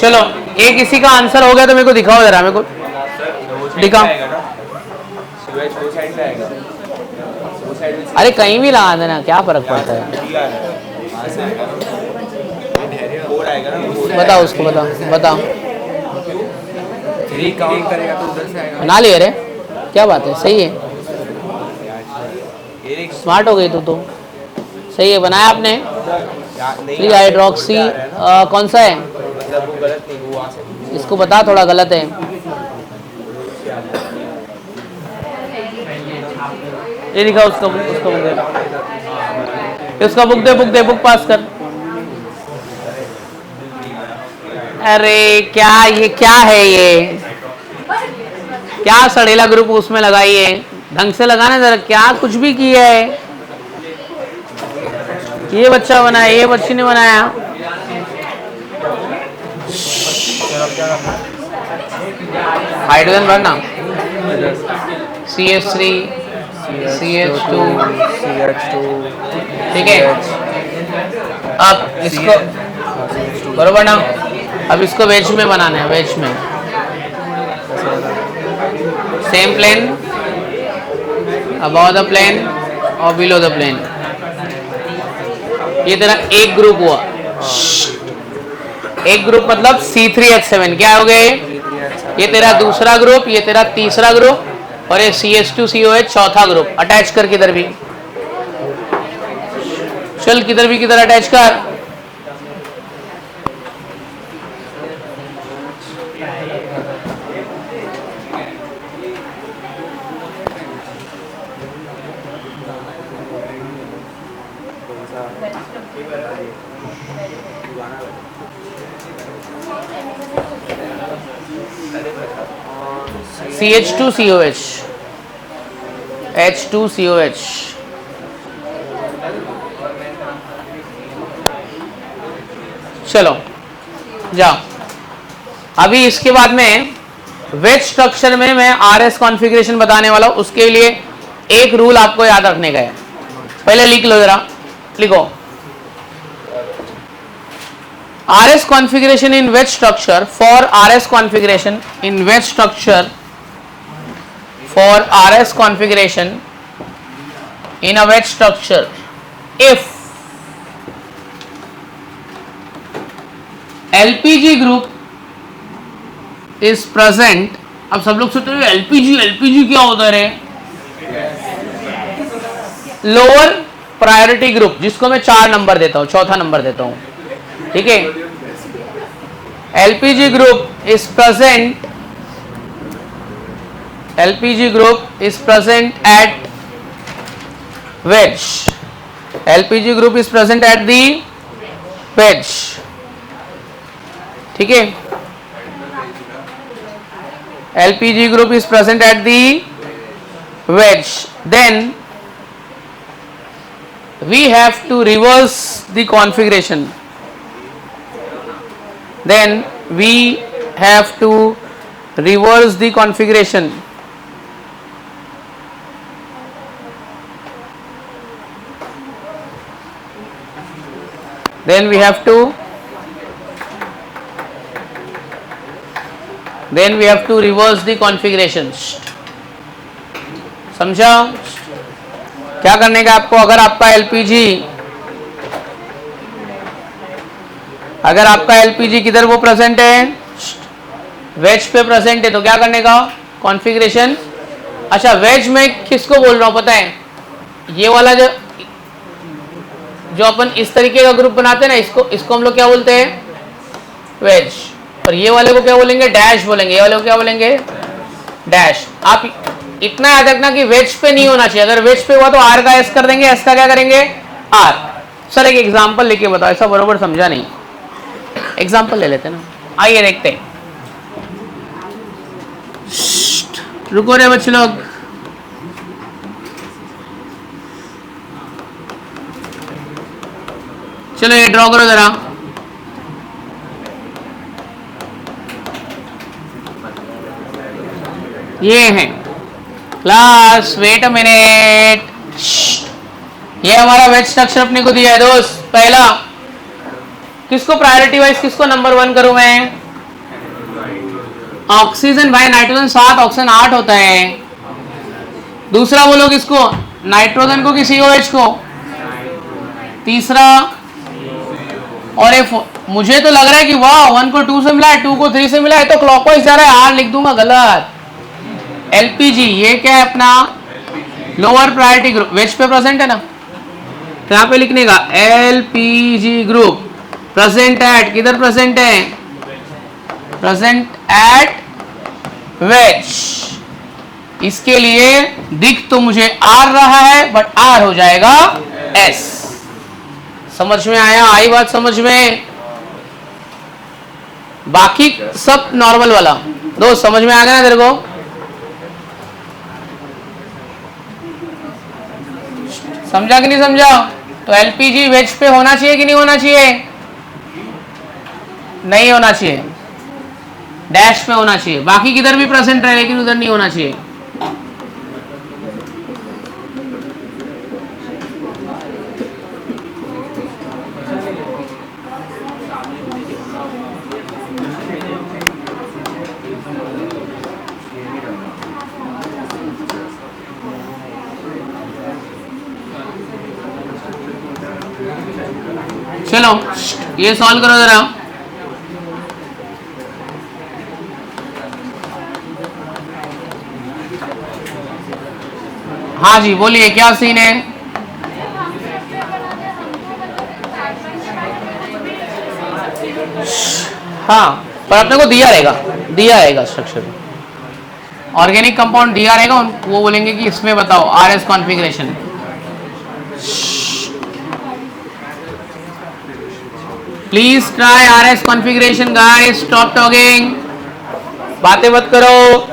चलो एक इसी का आंसर हो गया तो मेरे को दिखाओ जरा, मेरे को दिखाओ। अरे कहीं भी लगा देना, क्या फर्क पड़ता है। बताओ उसको, बताओ। काउंट करेगा तो उधर से आएगा। बना लिया रे, क्या बात है, सही है, स्मार्ट हो गई तू तो। सही है, बनाया आपने। 3 हाइड्रोक्सी कौन सा है? इसको बता, थोड़ा गलत है। ये लिखा उसका बुक दे, बुक पास कर। अरे क्या ये क्या है, ये क्या सड़ेला ग्रुप उसमें लगाई है, ढंग से लगाना जरा। क्या कुछ भी किया है, ये बच्चा बनाया, ये बच्ची ने बनाया। हाइड्रोजन भरना, CH3 CH2 ठीक है। अब इसको बरोबर ना, अब इसको वेज में बनाना है, वेज में same plane, above the plane और बिलो द प्लेन। ये तेरा एक ग्रुप हुआ, एक ग्रुप मतलब C3H7 क्या हो गए? ये तेरा दूसरा ग्रुप, ये तेरा तीसरा ग्रुप और ये CH2COH चौथा ग्रुप। अटैच कर किधर भी, चल किधर भी, किधर अटैच कर। CH2COH H2COH। चलो जाओ। अभी इसके बाद में वेज स्ट्रक्चर में मैं RS कॉन्फ़िगरेशन बताने वाला हूं। उसके लिए एक रूल आपको याद रखने का है, पहले लिख लो जरा, लिखो। RS configuration in wedge structure, for RS configuration in wedge structure, for RS configuration in a wedge structure, if LPG group is present। अब सब लोग सोचते हैं LPG क्या होता है? लोअर प्रायोरिटी ग्रुप, जिसको मैं 4 नंबर देता हूं, चौथा नंबर देता हूं, ठीक है। LPG group is present at wedge. LPG group is present at the wedge. ठीक है, LPG group is present at the wedge. Then we have to reverse the configuration. Then we have to reverse the configuration. Then we have to reverse the configurations. समझा? क्या करने का आपको? अगर आपका LPG किधर वो प्रेजेंट है, वेज पे प्रेजेंट है, तो क्या करने का? कॉन्फ़िगरेशन। अच्छा, वेज में किसको बोल रहा हूं पता है? ये वाला जो अपन इस तरीके का ग्रुप बनाते हैं ना, इसको हम लोग क्या बोलते हैं? वेज। और ये वाले को क्या बोलेंगे? डैश बोलेंगे। ये वाले को क्या बोलेंगे? डैश। आप इतना याद रखना कि वेज पे नहीं होना चाहिए। अगर वेज पे हुआ तो आर का एस कर देंगे, एस का क्या करेंगे? आर। सर एक एग्जांपल लेके बताओ, ऐसा बरोबर समझा नहीं। एग्जांपल ले लेते ना, आइए देखते हैं। रुको रे बच्चे लोग, चलो ये ड्रॉ करो जरा। ये है क्लास, वेट अ मिनट, ये हमारा वेज स्ट्रक्चर अपने को दिया है दोस्त। पहला किसको प्रायोरिटी वाइज, किसको नंबर 1 करूं मैं? ऑक्सीजन भाई, नाइट्रोजन 7 ऑक्सीजन 8 होता है। दूसरा बोलो किसको? नाइट्रोजन को कि COH को? तीसरा, और मुझे तो लग रहा है कि वाह 1 को 2 से मिला है, 2 को 3 से मिला है, तो क्लॉकवाइज जा रहा है। आर लिख दूंगा, गलत। LPG ये क्या है अपना? लोअर प्रायोरिटी ग्रुप, वेज पे प्रेजेंट है ना, तो यहाँ पे लिखने का LPG ग्रुप प्रेजेंट एट, किधर प्रेजेंट है? Present at wedge. इसके लिए दिख तो मुझे आर रहा है, बट आर हो जाएगा एस। समझ में आया? आई बात समझ में? बाकी सब नॉर्मल वाला दोस्त समझ में आ गया ना तेरे को? समझा कि नहीं समझा? तो LPG वेज पे होना चाहिए कि नहीं होना चाहिए? नहीं होना चाहिए, डैश पे होना चाहिए। बाकी किधर भी प्रेजेंट रहे, लेकिन उधर नहीं होना चाहिए। चलो ये सॉल्व करो जरा। हाँ जी बोलिए, क्या सीन है? हाँ, पर अपने को दिया रहेगा स्ट्रक्चर। ऑर्गेनिक कंपाउंड दिया रहेगा, वो बोलेंगे कि इसमें बताओ RS configuration. Please try RS configuration guys, stop talking, बातें मत करो।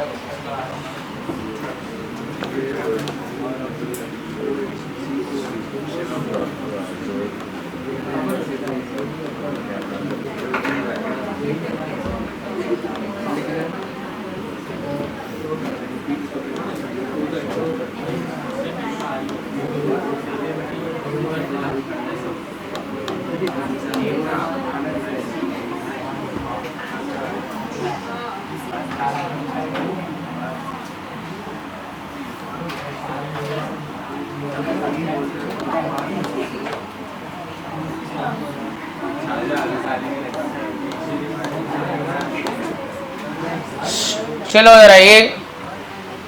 चलो जरा ये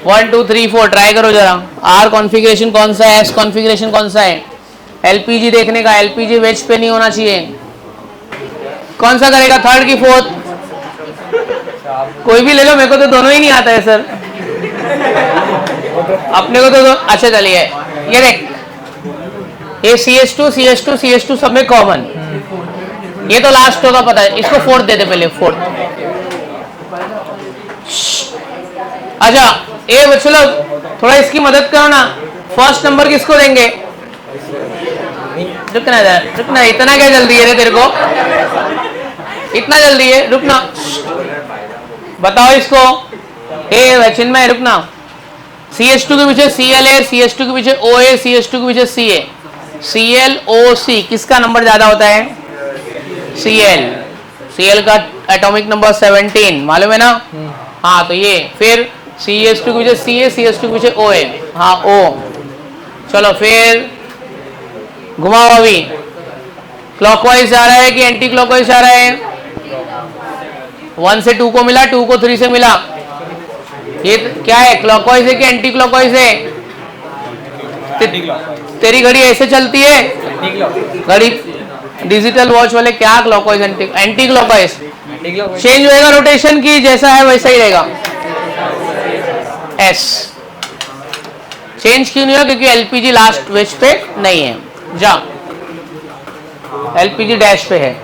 1 2 3 4 ट्राई करो जरा। R कॉन्फ़िगरेशन कौन सा है, S कॉन्फ़िगरेशन कौन सा है? LPG देखने का, LPG वेज पे नहीं होना चाहिए। कौन सा करेगा, थर्ड की फोर्थ? कोई भी ले लो, मेरे को तो दोनों ही नहीं आता है सर। अपने को तो अच्छा चलिए, ये देख ये CH2 CH2 CH2 सब में कॉमन, ये तो लास्ट होगा पता है, इसको फोर्थ देते पहले, फोर्थ। अच्छा ये बच्चों लोग थोड़ा इसकी मदद करो ना, फर्स्ट नंबर किसको देंगे? रुकना यार, रुकना, इतना क्या जल्दी है रे तेरे को, इतना जल्दी है, रुकना, बताओ इसको। ए चिन्मय रुकना, CH2 के पीछे Cl है, CH2 के पीछे O है, CH2 के पीछे C है, ClOC किसका नंबर ज्यादा होता है? Cl का एटॉमिक नंबर 17 मालूम है ना? हाँ तो ये फिर CH2 के पीछे C है, CH2 के पीछे O है, हाँ O। चलो फिर घुमाओ अभी, क्लॉकवाइज जा रहा है कि एंटी क्लॉकवाइज जा रहा है? 1 से 2 को मिला, 2 को 3 से मिला, ये क्या है, क्लॉकवाइज है कि एंटी क्लॉकवाइज है? तेरी घड़ी ऐसे चलती है घड़ी, डिजिटल वॉच वाले क्या क्लॉकवाइज एंटी क्लॉकवाइज? चेंज होएगा रोटेशन की, जैसा है वैसा ही रहेगा। एस चेंज क्यों नहीं होगा? क्योंकि एलपीजी लास्ट वेज पे नहीं है, जा एलपीजी डैश पे है।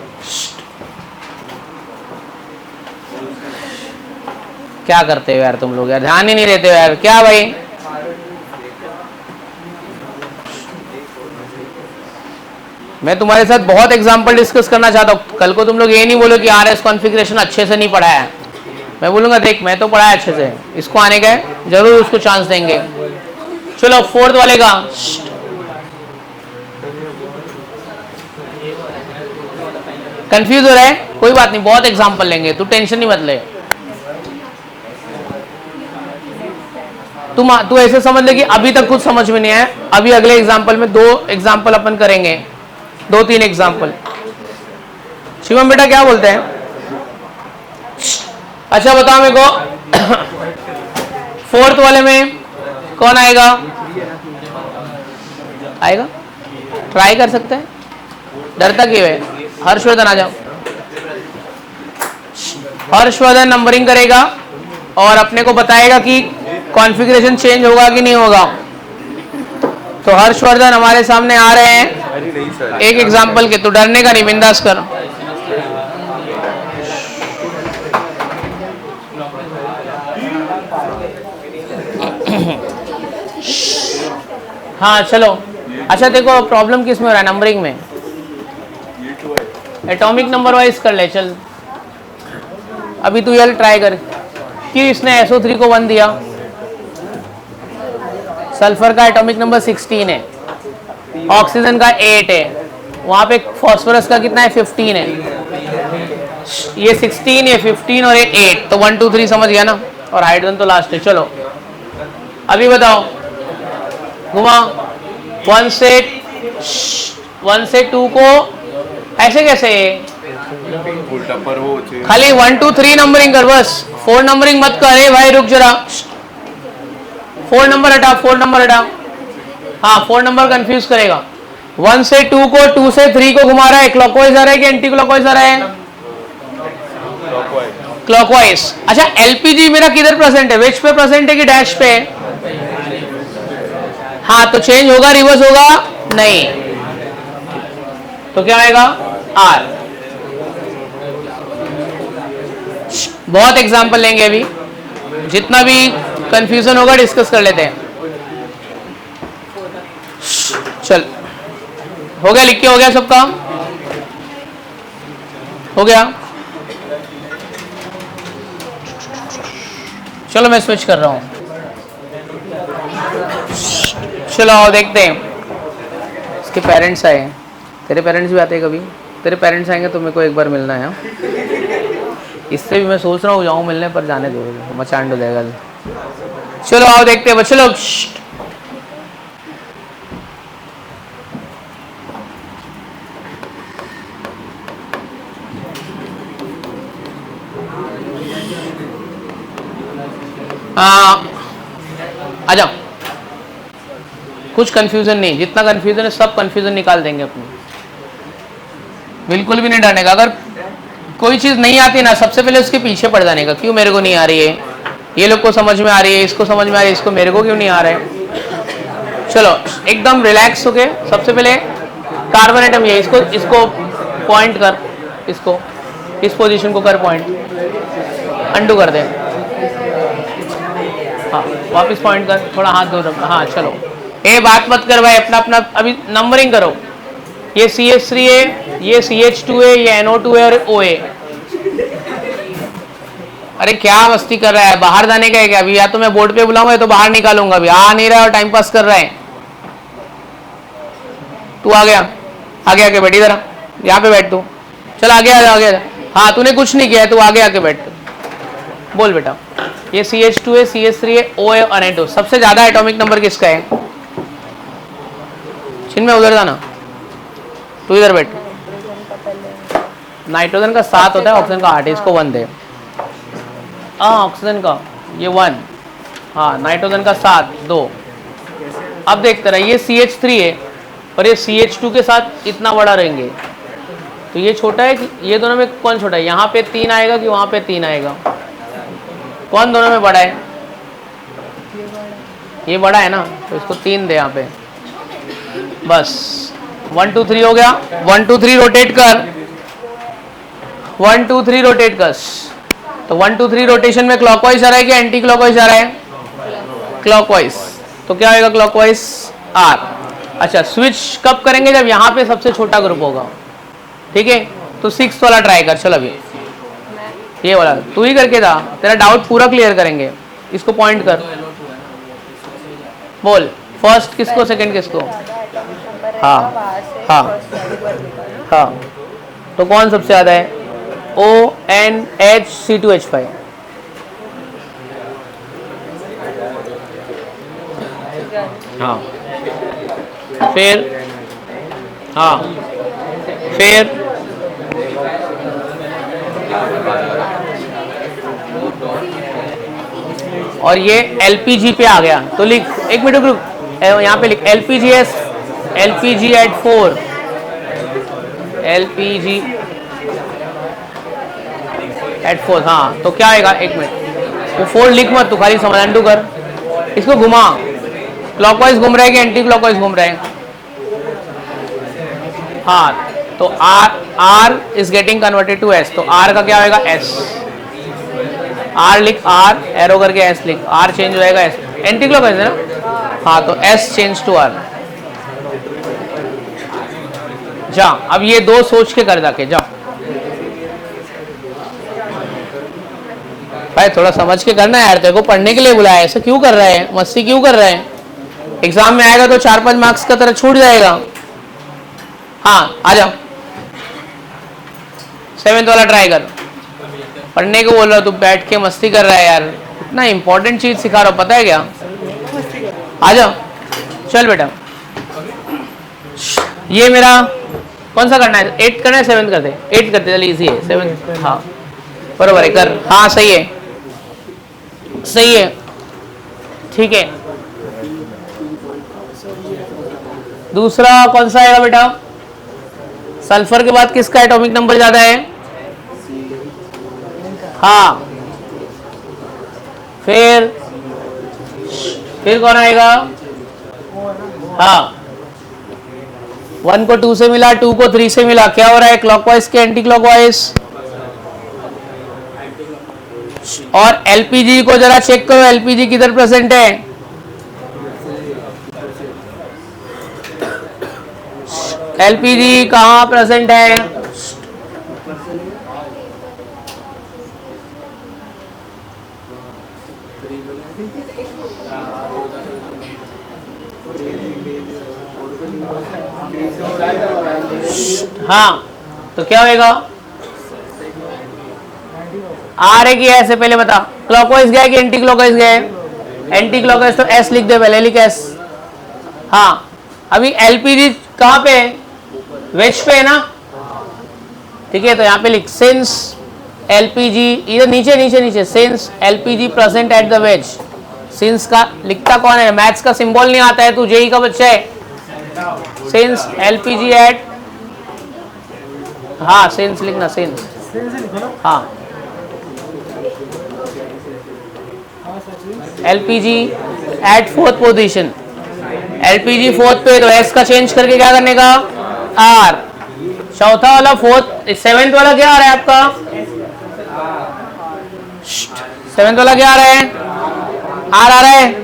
क्या करते हो यार तुम लोग, यार ध्यान ही नहीं देते हो यार, क्या भाई? मैं तुम्हारे साथ बहुत एग्जांपल डिस्कस करना चाहता हूँ, कल को तुम लोग ये नहीं बोलो कि आरएस कॉन्फ़िगरेशन अच्छे से नहीं पढ़ाया है। मैं बोलूंगा देख मैं तो पढ़ाया अच्छे से, इसको आने का है, जरूर उसको चांस देंगे। चलो फोर्थ वाले का, कंफ्यूज हो रहा है? कोई बात नहीं, बहुत एग्जांपल लेंगे, तू टेंशन नहीं मत ले। तू ऐसे समझ ले कि अभी तक कुछ समझ में नहीं आया, अभी अगले एग्जांपल में 2 एग्जांपल अपन करेंगे, 2-3 एग्जांपल। शिवम बेटा क्या बोलते हैं? अच्छा बताओ मेरे को, फोर्थ वाले में कौन आएगा? आएगा? ट्राई कर सकते हैं, डरता क्यों है? हर्षवर्धन आ जाओ। हर्षवर्धन नंबरिंग करेगा और अपने को बताएगा कि कॉन्फ़िगरेशन चेंज होगा कि नहीं होगा। तो हर्षवर्धन हमारे सामने आ रहे हैं एक एग्जांपल के, तो डरने का नहीं, बिंदास कर। हाँ चलो, अच्छा देखो प्रॉब्लम किस में हो रहा है? नंबरिंग में। एटॉमिक नंबर वाइज कर ले, चल अभी तू ये ट्राई कर कि इसने SO3 को 1 दिया, सल्फर का एटॉमिक नंबर 16 है, ऑक्सीजन का 8 है, वहां पे फास्फोरस का कितना है? 15 है, ये 16 ये 15 और ये 8, तो 1 2 3 समझ गया ना, और हाइड्रोजन तो लास्ट है। चलो अभी बताओ, घुमा 1 से 2 को ऐसे कैसे? खाली 1 2 3 नंबरिंग कर बस, 4 नंबरिंग मत कर। भाई रुक जरा, 4 नंबर हटा, 4 नंबर हटा, हाँ 4 नंबर कंफ्यूज करेगा। 1 से 2 को, 2 से 3 को घुमा रहा है, क्लॉकवाइज आ रहा है कि एंटी क्लॉकवाइज आ रहा है? क्लॉकवाइज। अच्छा एलपीजी मेरा किधर प्रेजेंट है? विच पे प्रेजेंट है कि डैश पे? हाँ तो चेंज होगा, रिवर्स होगा नहीं, तो क्या आएगा? आर। बहुत एग्जांपल लेंगे अभी, जितना भी कंफ्यूजन होगा डिस्कस कर लेते हैं। चल हो गया, लिख के हो गया सबका? हो गया? चलो मैं स्विच कर रहा हूं, चलो देखते हैं। इसके पेरेंट्स आए, तेरे पेरेंट्स भी आते हैं कभी? तेरे पेरेंट्स आएंगे तो मेरे को एक बार मिलना है। इससे भी मैं सोच रहा हूँ जाऊँ मिलने, पर जाने दो, मचांड हो जाएगा। चलो आओ देखते हैं बच्चे लोग। आ जाओ, कुछ कंफ्यूजन नहीं, जितना कंफ्यूजन है सब कंफ्यूजन निकाल देंगे अपनी, बिल्कुल भी नहीं डरने का। अगर कोई चीज़ नहीं आती ना, सबसे पहले उसके पीछे पड़ जाने का, क्यों मेरे को नहीं आ रही है, ये लोग को समझ में आ रही है, इसको समझ में आ रही है, इसको मेरे को क्यों नहीं आ रहा है। चलो एकदम रिलैक्स होके सबसे पहले कार्बन एटम ये इसको पॉइंट कर, इसको इस पोजीशन को कर पॉइंट, अंडू कर दे। हाँ वापस पॉइंट कर, थोड़ा हाथ दो। हाँ चलो ए बात मत कर भाई, अपना अपना अभी नंबरिंग करो। ये CH3 है, ये CH2 है, ये NO2 है और OA। अरे क्या मस्ती कर रहा है, बाहर जाने का है क्या अभी? या तो मैं बोर्ड पे बुलाऊंगा तो बाहर निकालूंगा, अभी आ नहीं रहा है और टाइम पास कर रहा है। तू आ गया, आगे आके बैठ, इधर यहाँ पे बैठ तू, चल आगे आ आगे। हाँ तूने कुछ नहीं किया है, तू आगे आके बैठ। बोल बेटा, ये CH2 है, CH3 है, OA और NO2। सबसे ज्यादा एटॉमिक नंबर किसका है? चिन्ह में उधर जाना, तू इधर बैठ। नाइट्रोजन का 7 होता है, ऑक्सीजन का 8 है, इसको 1 दे। हाँ ऑक्सीजन का ये 1, हाँ नाइट्रोजन का 7 2। अब देखते रहे, ये CH3 है और ये CH2 के साथ इतना बड़ा रहेंगे, तो ये छोटा है कि ये दोनों में कौन छोटा है? यहाँ पे 3 आएगा कि वहाँ पे 3 आएगा? कौन दोनों में बड़ा है? ये बड़ा है ना, तो इसको 3 दे यहाँ पे। बस 1 2 3 हो गया। 1 2 3 रोटेट कर, 1 2 3 रोटेट कर। तो 1 2 3 रोटेशन में क्लॉकवाइज आ रहा है कि एंटी क्लॉकवाइज आ रहा है? क्लॉकवाइज। तो क्या होगा क्लॉकवाइज? R। अच्छा स्विच कब करेंगे? जब यहाँ पे सबसे छोटा ग्रुप होगा, ठीक है। तो 6 वाला ट्राई कर, चल अभी ये वाला तू ही करके था, तेरा डाउट पूरा क्लियर करेंगे। इसको पॉइंट कर, बोल फर्स्ट किसको, सेकंड किसको? हाँ हाँ हाँ, तो कौन सबसे ज्यादा है? ONHC2H5। हाँ फिर, हाँ फिर और ये LPG पे आ गया, तो लिख, एक मिनट रुक, यहाँ पे लिख LPGS, LPG at 4, LPG at 4। हाँ तो क्या आएगा? एक मिनट, वो 4 लिख मत, तू खाली समझ, अंडू कर, इसको घुमा। क्लॉकवाइज घूम रहा है कि एंटी क्लॉकवाइज घूम रहा है? हाँ तो R is getting converted to S, तो R का क्या होगा? S। R लिख, R एरो करके S लिख, R चेंज हो जाएगा S, एंटी क्लॉकवाइज है ना? हाँ तो S चेंज टू R। जा अब ये 2 सोच के कर, जाके जा भाई, थोड़ा समझ के करना है यार, तेरे को पढ़ने के लिए बुलाया है, ऐसा क्यों कर रहा है, मस्ती क्यों कर रहा है? एग्जाम में आएगा तो 4-5 मार्क्स का तरह छूट जाएगा। हाँ आ जाओ, 7th वाला ट्राई कर। पढ़ने को बोल रहा, तू बैठ के मस्ती कर रहा है यार, इतना इंपॉर्टेंट चीज सिखा रहा हूँ, पता है क्या? आ जाओ, चल बेटा। ये मेरा कौन सा करना है? 8 करना है, 7th करते? 8 करते, चल इजी है 7th। हाँ बरोबर है, कर। हाँ सही है, सही है, ठीक है। दूसरा कौन सा आएगा बेटा? सल्फर के बाद किसका एटॉमिक नंबर ज्यादा है? हाँ फिर कौन आएगा? हाँ 1 को 2 से मिला, 2 को 3 से मिला, क्या हो रहा है? क्लॉकवाइज के एंटी क्लॉकवाइज। और LPG को जरा चेक करो, LPG किधर प्रेजेंट है? LPG कहाँ प्रेजेंट है? हाँ तो क्या होएगा? आ रहे कि ऐसे पहले बता, क्लॉकवाइज गया कि एंटी क्लॉकवाइज गया? एंटी क्लॉकवाइज, तो S लिख दे पहले, लिख S। हाँ अभी LPG कहाँ पे है? वेज पे है ना, ठीक है। तो यहाँ पे लिख सिंस LPG, इधर नीचे नीचे नीचे, since LPG present at the ways. Since का लिखता कौन है? मैथ्स का सिंबल नहीं आता है, तू जेई का बच्चा है। सिंस LPG एट, हाँ सिंस लिखना, सिंस, हाँ LPG at 4th position, LPG fourth पे, तो एस का चेंज करके क्या करने का, आर। चौथा वाला फोर्थ, सेवेंथ वाला क्या आ रहा है आपका, सेवेंथ वाला क्या आ रहा है, आर आ रहा है।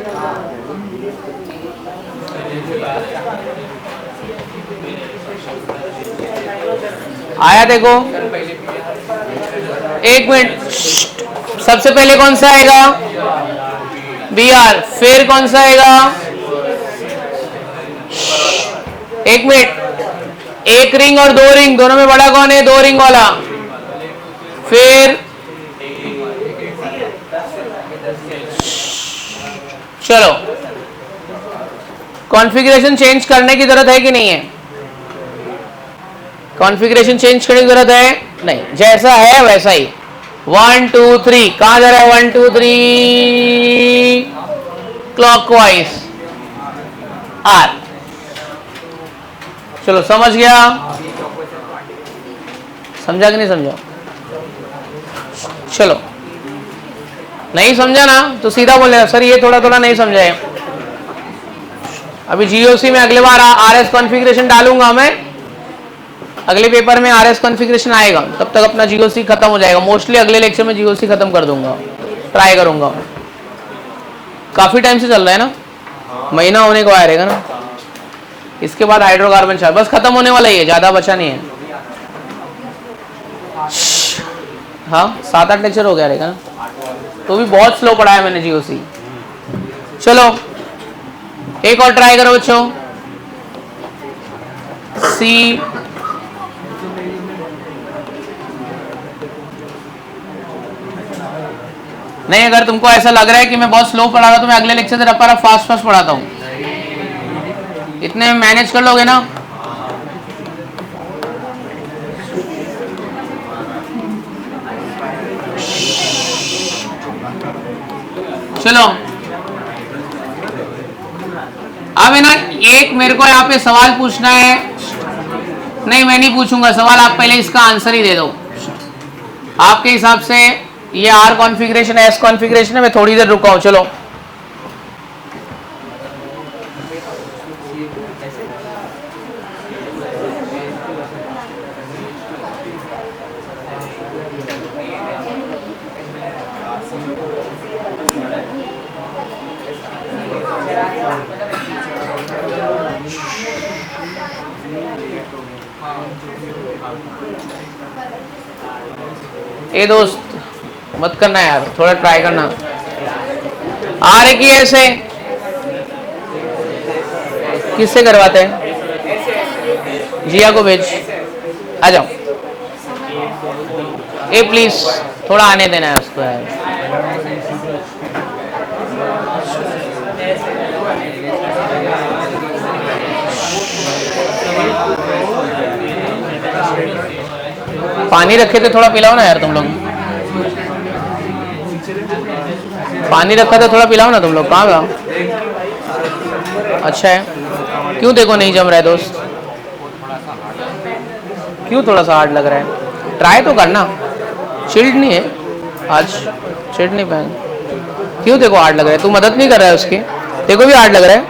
आया देखो, एक मिनट, सबसे पहले कौन सा आएगा, बी आर, फिर कौन सा आएगा, एक मिनट, एक रिंग और दो रिंग दोनों में बड़ा कौन है, दो रिंग वाला, फिर चलो कॉन्फ़िगरेशन चेंज करने की जरूरत है कि नहीं है, कॉन्फ़िगरेशन चेंज करने की जरूरत है नहीं, जैसा है वैसा ही। 1 2 3 कहां जा रहा है, 1 2 3 क्लॉकवाइज आर। चलो समझ गया, समझा कि नहीं समझा, चलो नहीं समझा ना तो सीधा बोले सर ये थोड़ा थोड़ा नहीं समझा है। अभी जीओसी में अगले बार आरएस कॉन्फ़िगरेशन डालूंगा मैं, अगले पेपर में आरएस कॉन्फ़िगरेशन आएगा, तब तक अपना जीओसी खत्म हो जाएगा। मोस्टली अगले लेक्चर में जीओसी खत्म कर दूंगा, ट्राई करूंगा। काफी टाइम से चल रहा है ना, महीना होने को आया रहेगा ना। इसके बाद हाइड्रोकार्बन चार्ट बस खत्म होने वाला ही है, ज्यादा बचा नहीं है। हाँ 7-8 लेक्चर हो गया रहेगा ना, तो भी बहुत स्लो पढ़ाया मैंने जीओसी। चलो एक और ट्राई करो बच्चों, सी नहीं, अगर तुमको ऐसा लग रहा है कि मैं बहुत स्लो पढ़ा रहा हूं तो मैं अगले लेक्चर से रपा फास्ट फास्ट पढ़ाता हूं, इतने में मैनेज कर लोगे ना। चलो अब है ना, एक मेरे को यहाँ पे सवाल पूछना है, नहीं मैं नहीं पूछूंगा सवाल, आप पहले इसका आंसर ही दे दो आपके हिसाब से। ये आर कॉन्फ़िगरेशन है, एस कॉन्फ़िगरेशन है, मैं थोड़ी देर रुका हूं। चलो ए दोस्त मत करना यार, थोड़ा ट्राई करना। आ रहे कि ऐसे किससे करवाते हैं, जिया को भेज, आ जाओ। ए प्लीज थोड़ा आने देना है उसको यार। पानी रखे थे, थोड़ा पिलाओ ना यार तुम लोग, पानी रखा था थोड़ा पिलाओ ना तुम लोग, कहाँ गया। अच्छा है, क्यों देखो नहीं जम रहा है दोस्त, क्यों थोड़ा सा हार्ड लग रहा है, ट्राई तो करना। चिल्ड नहीं है आज, चिल्ड नहीं पाएंगे, क्यों देखो हार्ड लग रहा है, तू मदद नहीं कर रहा है उसकी, देखो भी हार्ड लग रहा है।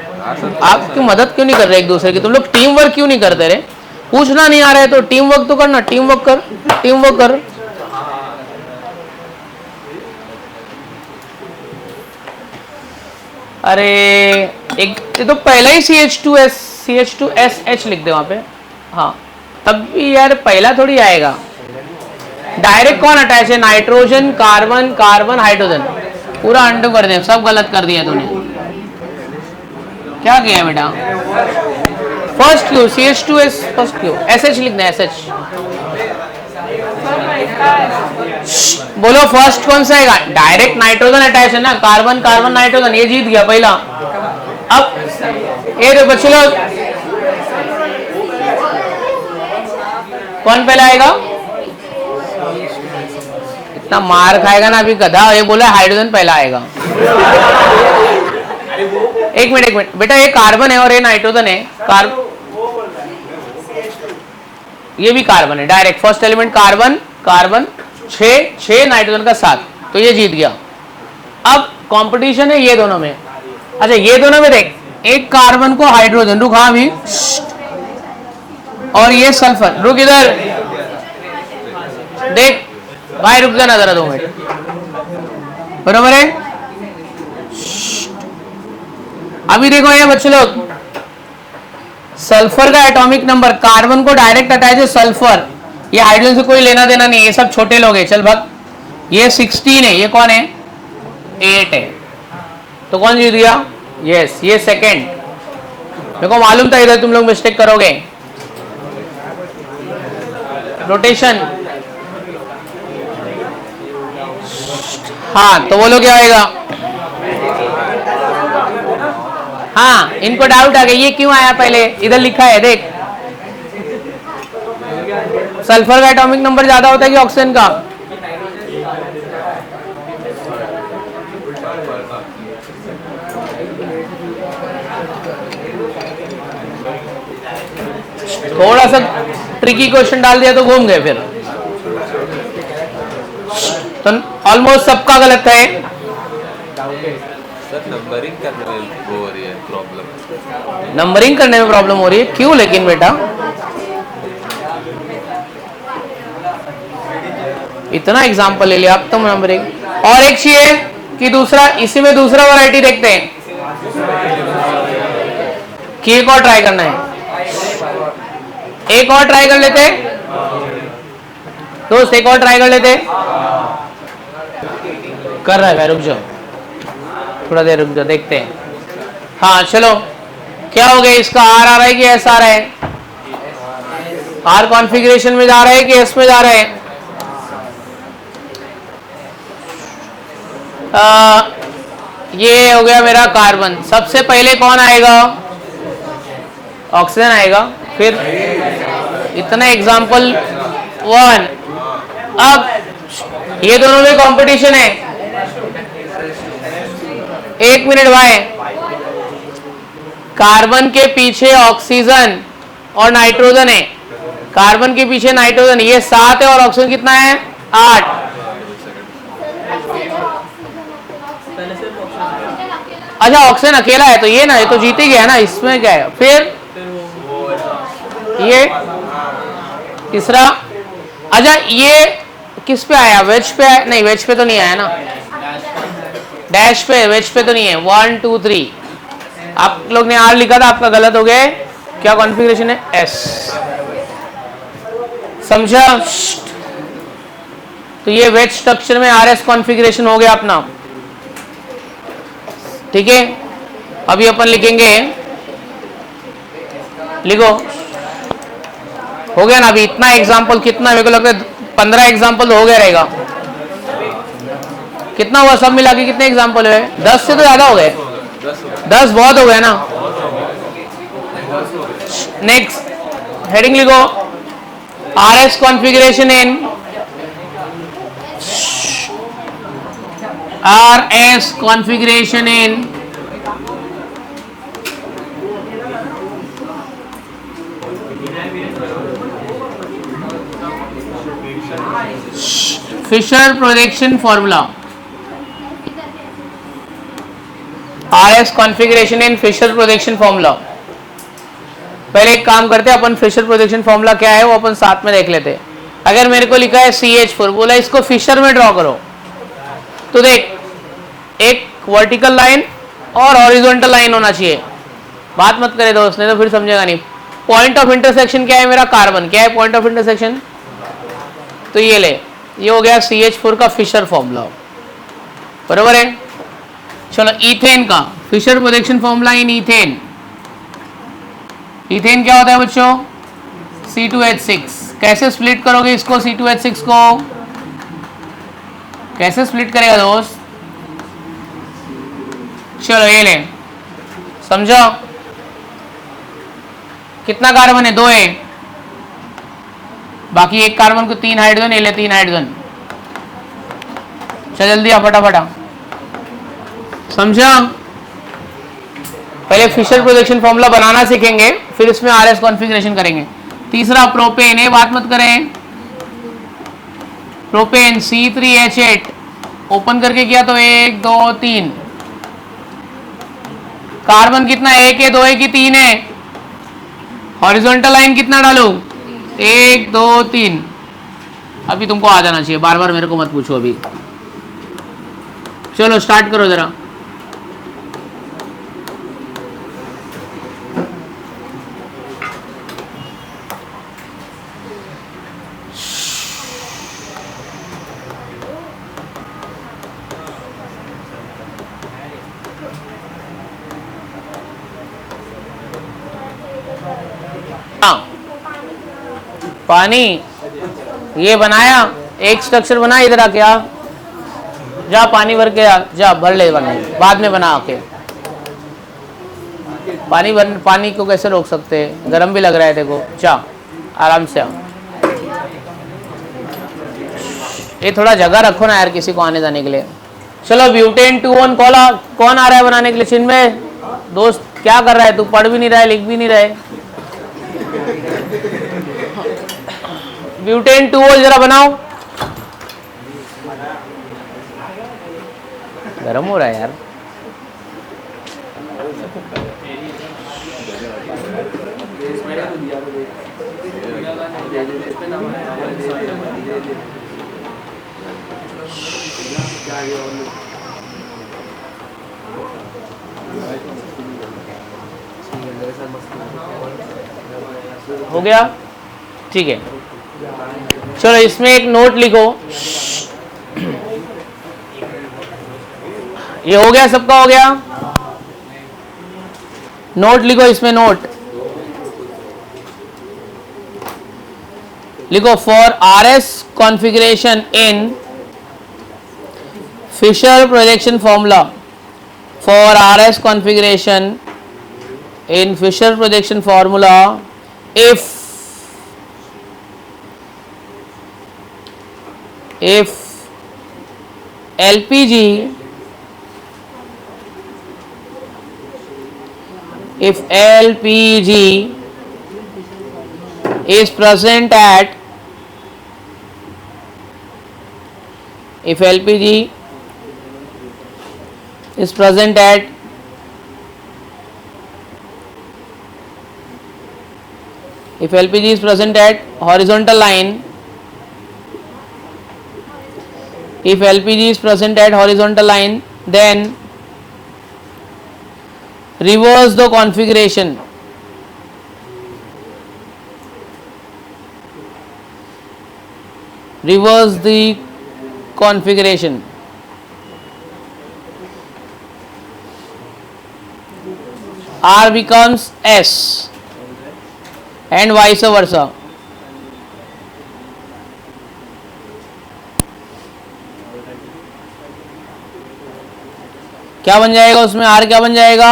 आप क्यों मदद क्यों नहीं कर रहे एक दूसरे की, तुम लोग टीम वर्क क्यों नहीं करते रहे। पूछना नहीं आ रहा है तो टीम वर्क तो करना, टीम वर्क कर, टीम वर्क कर। अरे एक ये तो पहला ही CH2SH लिख दे वहां पे, हाँ तब भी यार पहला थोड़ी आएगा। डायरेक्ट कौन अटैच है, नाइट्रोजन कार्बन कार्बन हाइड्रोजन, पूरा अंडू कर दे, सब गलत कर दिया तूने। क्या किया बेटा, first Q CH2S first Q, SH लिखना है SH। बोलो फर्स्ट कौन सा आएगा, डायरेक्ट नाइट्रोजन अटैच है ना, कार्बन कार्बन नाइट्रोजन, ये जीत गया पहला। अब ये देखो बच्चे लोग, कौन पहला आएगा, इतना मार खाएगा ना अभी गधा, ये बोला हाइड्रोजन पहला आएगा। एक मिनट बेटा, ये कार्बन है और ये नाइट्रोजन है, ये भी कार्बन है, direct first element carbon carbon 6 nitrogen का 7, तो ये जीत गया। अब कंपटीशन है ये दोनों में। अच्छा ये दोनों में देख, एक कार्बन को हाइड्रोजन, रुक हाँ भी, और ये सल्फर, रुक इधर देख भाई, रुक जाना जरा 2 मिनट, बराबर है। अभी देखो ये बच्चे लोग, सल्फर का एटॉमिक नंबर, कार्बन को डायरेक्ट अटैच है सल्फर, ये हाइड्रोजन से कोई लेना देना नहीं, ये सब छोटे लोग हैं, चल भाग, ये 16 है, ये कौन है 8 है, तो कौन जीत गया, यस ये सेकंड, मेरे को मालूम था इधर तुम लोग मिस्टेक करोगे। रोटेशन, हाँ तो बोलो क्या आएगा, हाँ इनको डाउट आ गया ये क्यों आया, पहले इधर लिखा है देख, सल्फर का एटॉमिक नंबर ज्यादा होता है कि ऑक्सीजन का, थोड़ा सा ट्रिकी क्वेश्चन डाल दिया तो घूम गए फिर, तो ऑलमोस्ट सबका गलत है। सर नंबरिंग करने में वो हो रही है प्रॉब्लम, नंबरिंग करने में प्रॉब्लम हो रही है, क्यों लेकिन बेटा, इतना एग्जाम्पल ले लिया अब तो नंबरिंग, और एक चाहिए कि दूसरा, इसी में दूसरा वैरायटी देखते हैं कि एक और ट्राई करना है, एक और ट्राई कर लेते दोस्त, एक और ट्राई कर लेते, कर रहा है, रुक जाओ थोड़ा देर रुक जाओ, देखते हैं, हाँ चलो क्या हो गया, इसका आर आ रहा है कि एस आ रहा है, आर कॉन्फ़िगरेशन में जा रहा है कि एस में जा रहा है, ये हो गया मेरा कार्बन, सबसे पहले कौन आएगा, ऑक्सीजन आएगा, फिर इतना एग्जाम्पल 1, अब ये दोनों में कंपटीशन है, 1 मिनट भाई, कार्बन के पीछे ऑक्सीजन और नाइट्रोजन है, कार्बन के पीछे नाइट्रोजन, ये 7 है और ऑक्सीजन कितना है 8, अच्छा ऑक्सीजन अकेला है तो ये ना, ये तो जीत ही गया ना, इसमें क्या है, फिर ये तीसरा, अच्छा ये किस पे आया, वेज पे आया, नहीं वेज पे तो नहीं आया ना, डैश पे, वेज पे तो नहीं है, 1 2 3, आप लोग ने आर लिखा था, आपका गलत हो गया, क्या कॉन्फ़िगरेशन है एस, समझा, तो ये वेज स्ट्रक्चर में आर एस कॉन्फ़िगरेशन हो गया अपना, ठीक है। अभी अपन लिखेंगे, लिखो, हो गया ना, अभी इतना एग्जाम्पल, कितना मेरे को लगता है 15 एग्जाम्पल हो गया रहेगा, कितना हुआ सब मिला के, कितने एग्जाम्पल हुए, 10 से तो ज्यादा हो गए, 10 बहुत हो गया ना। नेक्स्ट हेडिंग लिखो, R S configuration in, R S configuration in Fisher projection formula, R S configuration in Fisher projection formula, पहले एक काम करते हैं अपन, फिशर प्रोजेक्शन फॉर्मूला क्या है वो अपन साथ में देख लेते हैं। अगर मेरे को लिखा है CH4, बोला इसको फिशर में ड्रॉ करो, तो देख एक वर्टिकल लाइन और हॉरिजॉन्टल लाइन होना चाहिए, बात मत करे दोस्त, नहीं तो फिर समझेगा नहीं। पॉइंट ऑफ इंटरसेक्शन क्या है मेरा, कार्बन, क्या है पॉइंट ऑफ इंटरसेक्शन, तो ये ले, ये हो गया CH4 का फिशर फॉर्मूला, बराबर है। चलो इथेन का Fisher projection formula in ethane, ethane क्या होता है बच्चों, C2H6, कैसे स्प्लिट करोगे इसको, C2H6 को कैसे स्प्लिट करेगा दोस्त, चलो ये ले, समझो, कितना कार्बन है, 2 है, बाकी एक कार्बन को 3 हाइड्रोजन, ये ले 3 हाइड्रोजन, चल जल्दी आ फटाफटा, समझा। पहले फिशर प्रोजेक्शन फॉर्मूला बनाना सीखेंगे, फिर इसमें आरएस कॉन्फ़िगरेशन करेंगे। तीसरा प्रोपेन है, बात मत करें, प्रोपेन C3H8 ओपन करके किया तो 1 2 3, कार्बन कितना, एक है, दो है कि तीन है? हॉरिजॉन्टल लाइन कितना डालूं? 1 2 3। अभी तुमको आ जाना चाहिए, बार बार मेरे को मत पूछो अभी। चलो स्टार्ट करो जरा। पानी ये बनाया, एक स्ट्रक्चर बना, इधर आके आ जा, पानी भर के आ जा, भर ले, बना बाद में बना आके। पानी को कैसे रोक सकते हैं, गर्म भी लग रहा है देखो, जा आराम से आ। ये थोड़ा जगह रखो ना यार किसी को आने जाने के लिए। चलो ब्यूटेन 2 कौन आ रहा है बनाने के लिए? चिन्मय दोस्त क्या कर रहा है तू? पढ़ भी नहीं रहा है, लिख भी नहीं रहा है। ब्यूटेन 2 जरा बनाओ। गरम हो रहा है यार। हो गया, ठीक है। चलो इसमें एक नोट लिखो। ये हो गया, सबका हो गया। नोट लिखो इसमें, नोट लिखो। For RS configuration in Fisher projection formula, for RS configuration in Fisher projection formula, if LPG is present at if LPG is present at if LPG is present at horizontal line, if LPG is present at horizontal line, then reverse the configuration. Reverse the configuration. R becomes S and vice versa. क्या बन जाएगा उसमें? R क्या बन जाएगा?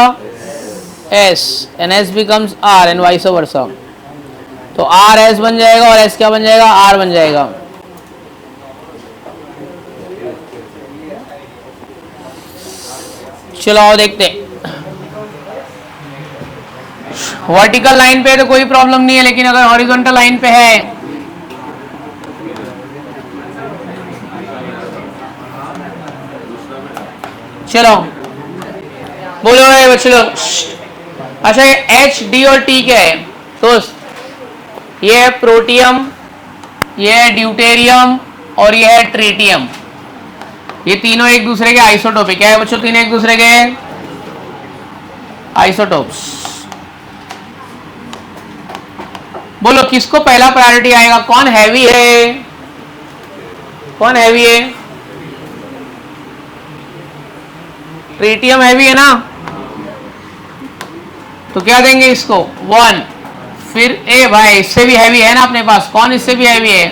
S and S becomes R and vice versa. तो R S बन जाएगा और S क्या बन जाएगा? R बन जाएगा। चलो आओ देखते हैं। वर्टिकल लाइन पे तो कोई प्रॉब्लम नहीं है, लेकिन अगर हॉरिजॉन्टल लाइन पे है चलो बोलो रे बच्चे लोग। अच्छा ये H D और T क्या है दोस्त? ये है प्रोटियम, ये है ड्यूटेरियम और ये है ट्रीटियम। ये तीनों एक दूसरे के आइसोटोप है। क्या है बच्चों? तीनों एक दूसरे के आइसोटोप्स। बोलो किसको पहला प्रायोरिटी आएगा? कौन हैवी है? कौन हैवी है? ट्रीटियम हैवी है ना, तो क्या देंगे इसको? 1। फिर ए भाई इससे भी हैवी है ना अपने पास। कौन इससे भी हैवी है?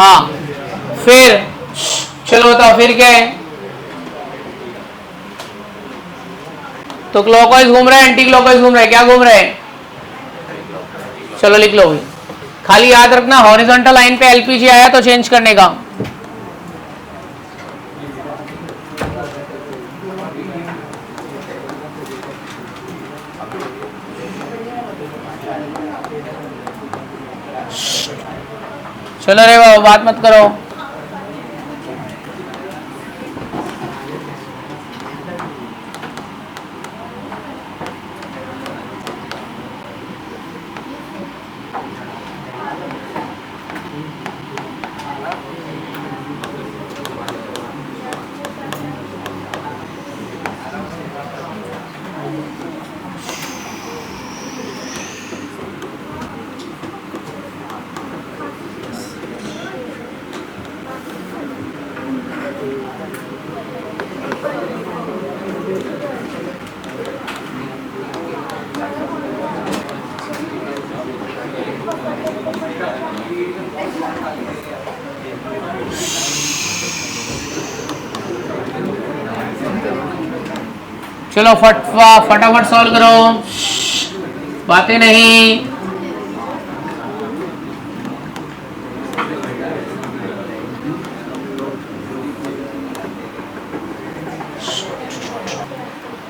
हाँ फिर चलो बताओ फिर क्या है? तो क्लॉकवाइज घूम रहा है, एंटी क्लॉकवाइज घूम रहा है, क्या घूम रहा है? चलो लिख लो भाई। खाली याद रखना हॉरिजॉन्टल लाइन पे एलपीजी आया तो चेंज करने का। चलो रे बाबा बात मत करो। चलो फटाफट सॉल्व करो, बातें नहीं।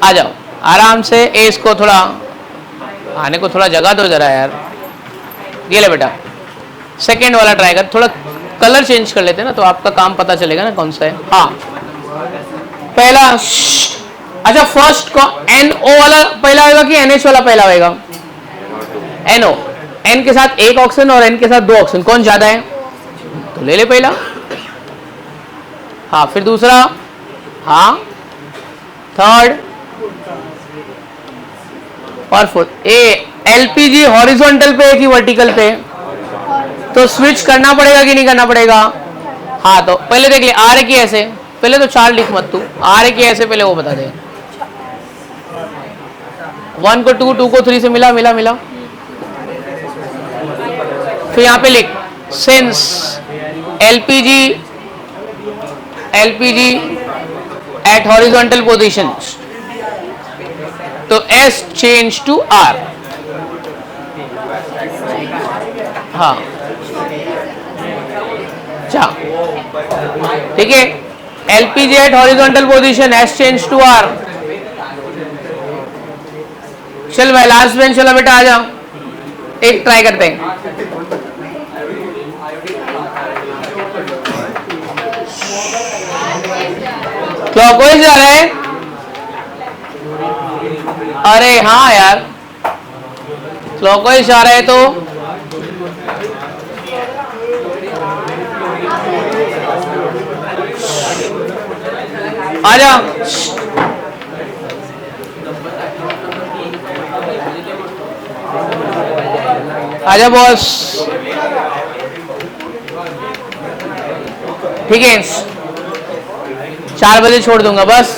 आ जाओ आराम से। इसको थोड़ा आने को थोड़ा जगह दो जरा यार। ये ले बेटा, सेकेंड वाला ट्राई कर। थोड़ा कलर चेंज कर लेते हैं ना तो आपका काम पता चलेगा ना कौन सा है। हाँ पहला, अच्छा फर्स्ट को NO वाला पहला होगा कि NH वाला पहला होगा? NO। N के साथ एक ऑक्सीजन और N के साथ 2 ऑक्सीजन, कौन ज्यादा है? तो ले ले पहला। हाँ फिर दूसरा, हाँ थर्ड और फोर्थ। LPG हॉरिजॉन्टल पे है कि वर्टिकल पे? तो स्विच करना पड़ेगा कि नहीं करना पड़ेगा? हाँ तो पहले देख ले, आ रहे कि ऐसे, पहले तो 4 लिख मत तू, आ रहे कि ऐसे पहले वो बता दे। 1 को 2, 2 को 3 से मिला मिला मिला। फिर यहाँ पे लिख since LPG at horizontal position तो S चेंज टू R। हाँ अच्छा ठीक है, LPG at horizontal position S change to R। चल भाई लास्ट बेंच चला बेटा, आ जाओ एक ट्राई करते हैं। क्लॉकवाइज जा रहा है। अरे हाँ यार, क्लॉकवाइज जा रहा है तो आजा। आजा बॉस, ठीक है 4 बजे छोड़ दूंगा बस।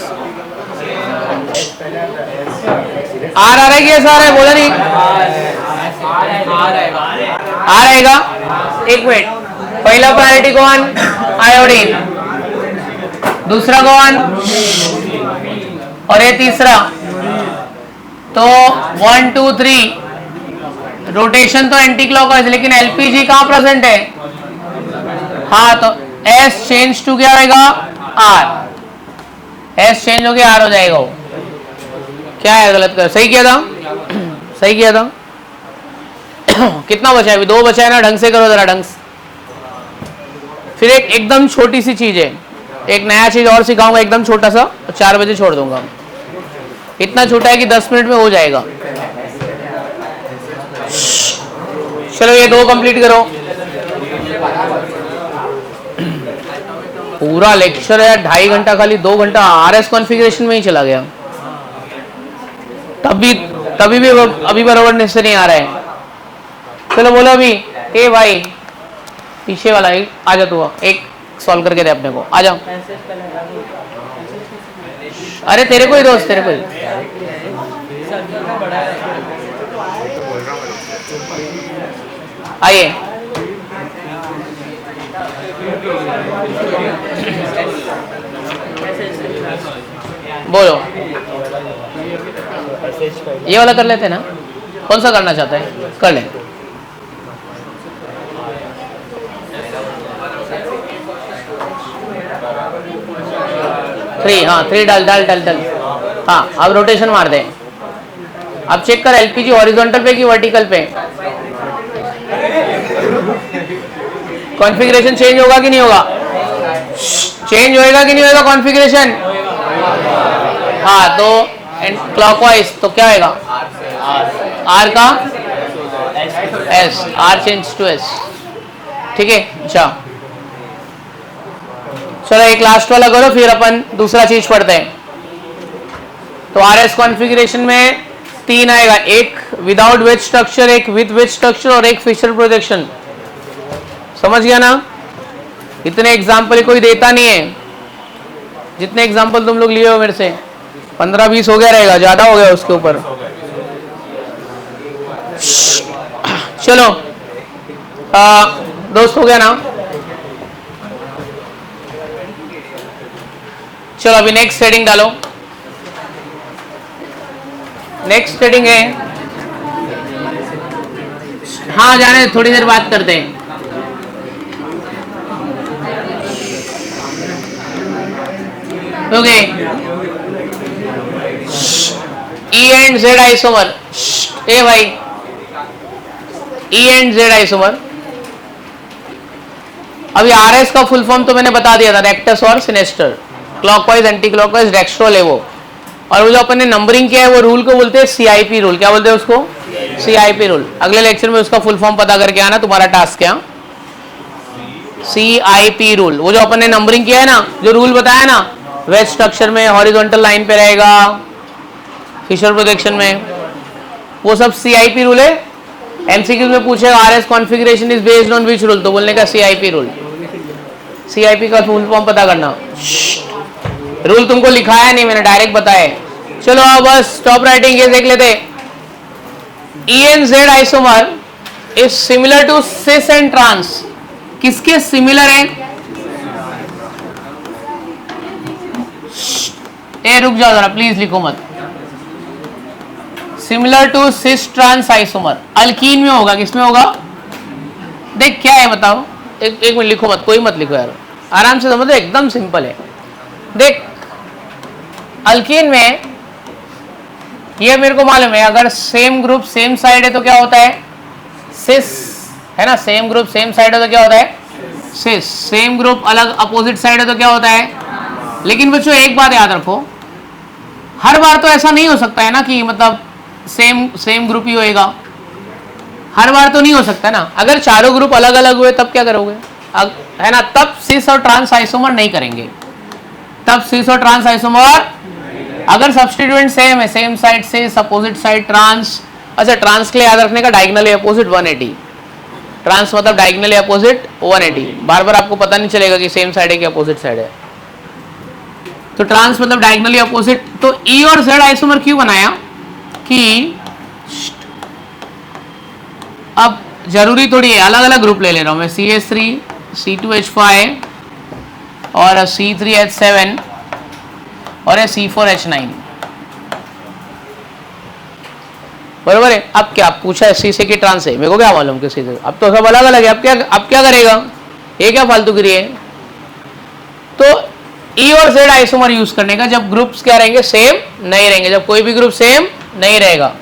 आ रहा है कि ऐसा आ रहा है? बोला नहीं आ रहेगा। एक मिनट, पहला प्रायोरिटी कौन? आयोडीन, दूसरा कौन? और ये तीसरा। तो 1 2 3 रोटेशन तो एंटी क्लॉकवाइज, लेकिन LPG कहाँ प्रेजेंट है? हाँ तो S चेंज टू क्या होगा? R। S चेंज हो गया R हो जाएगा वो। क्या है गलत कर? सही किया था, सही किया था। कितना बचा है अभी? 2 बचा है ना, ढंग से करो जरा, ढंग से। फिर एक एकदम छोटी सी चीज है, एक नया चीज और सिखाऊंगा एकदम छोटा सा, 4 बजे छोड़ दूंगा। इतना छोटा है कि 10 मिनट में हो जाएगा। चलो ये 2 कंप्लीट करो। पूरा लेक्चर है 2.5 घंटा, खाली 2 घंटा RS कॉन्फ़िगरेशन में ही चला गया। तभी भी अभी बराबर से नहीं आ रहा है। चलो बोलो अभी। ए भाई पीछे वाला एक आ जा, तू एक सॉल्व करके दे अपने को, आ जाओ। अरे तेरे को ही दोस्त, तेरे को ही। आइए बोलो, ये वाला कर लेते हैं ना? कौन सा करना चाहते हैं? कर लें। थ्री, हाँ 3 डाल डाल डाल डाल। हाँ अब रोटेशन मार दें। अब चेक कर LPG हॉरिजॉन्टल पे कि वर्टिकल पे? कॉन्फ़िगरेशन चेंज होगा कि नहीं होगा? चेंज होएगा कि नहीं होएगा कॉन्फ़िगरेशन? हाँ तो क्लॉकवाइज तो क्या होगा? R का S, R change to S। ठीक है अच्छा, चलो एक लास्ट वाला करो फिर अपन दूसरा चीज पढ़ते हैं। तो RS कॉन्फ़िगरेशन में 3 आएगा, एक विदाउट वेज स्ट्रक्चर, एक विद वेज स्ट्रक्चर और एक फिशर प्रोजेक्शन। समझ गया ना? इतने एग्जाम्पल कोई देता नहीं है, जितने एग्जाम्पल तुम लोग लिए हो मेरे से 15-20 हो गया रहेगा, ज़्यादा हो गया उसके ऊपर। चलो दोस्त हो गया ना। चलो अभी नेक्स्ट हेडिंग डालो। नेक्स्ट हेडिंग है, हाँ जाने थोड़ी देर बात करते हैं। Okay, E and Z isomer. ए भाई, E एंड Z आइसोमर। अभी RS का फुल फॉर्म तो मैंने बता दिया था, रेक्टस और sinister, clockwise anti clockwise dextro levo. और वो जो अपन ने नंबरिंग किया है वो रूल को बोलते हैं CIP रूल। क्या बोलते हैं उसको? CIP rule. अगले लेक्चर में उसका फुल फॉर्म पता करके आना, तुम्हारा टास्क क्या? CIP rule. वो जो अपन ने नंबरिंग किया है ना, जो रूल बताया ना, वेज स्ट्रक्चर में हॉरिजॉन्टल लाइन पे रहेगा, फिशर प्रोजेक्शन में, वो सब CIP रूल है। MCQ में पूछेगा RS configuration is based on which rule, तो बोलने का CIP रूल। CIP का फुल फॉर्म पता करना। रूल तुमको लिखाया नहीं, मैंने डायरेक्ट बताया। चलो अब बस स्टॉप राइटिंग, ये देख लेते। E and Z isomer is similar to cis and trans. किसके सिमिलर है? ए रुक जाओ जरा प्लीज, लिखो मत। Similar to cis trans isomer. Alkene में होगा, किसमें होगा? देख क्या है बताओ, एक मिनट लिखो मत, कोई मत लिखो यार, आराम से समझो, एकदम सिंपल है। देख अल्कीन में ये मेरे को मालूम है, अगर सेम ग्रुप सेम साइड है तो क्या होता है? सिस, है ना। सेम ग्रुप सेम साइड है तो क्या होता है? सिस। सेम ग्रुप अलग अपोजिट साइड है तो क्या होता है? लेकिन बच्चों एक बात याद रखो, हर बार तो ऐसा नहीं हो सकता है ना कि मतलब सेम ग्रुप ही होएगा, हर बार तो नहीं हो सकता ना। अगर चारों ग्रुप अलग अलग हुए तब क्या करोगे? है ना, तब सिस और ट्रांस आइसोमर नहीं करेंगे, तब सिस और ट्रांस आइसोमर। अगर सब्स्टिट्यूएंट सेम है, सेम साइड सिस, अपोजिट साइड ट्रांस। अच्छा, ट्रांस के लिए याद रखने का डायगोनली अपोजिट 180। ट्रांस मतलब डायगोनली अपोजिट 180। बार बार आपको पता नहीं चलेगा कि सेम साइड है कि अपोजिट साइड है। तो ट्रांस मतलब डायगोनली अपोजिट। तो E और Z आइसोमर क्यों बनाया कि अब जरूरी थोड़ी है, अलग अलग ग्रुप ले ले रहा हूं मैं, CH3 C2H5 और C3H7 और C4H9, बरोबर है। अब क्या पूछा है सी से कि ट्रांस है, मेरे को क्या मालूम किसी से, अब तो सब अलग अलग है। अब क्या करेगा, ये क्या फालतू गिरी है। तो E और Z आइसोमर यूज करने का जब ग्रुप्स क्या रहेंगे? सेम नहीं रहेंगे। जब कोई भी ग्रुप सेम नहीं रहेगा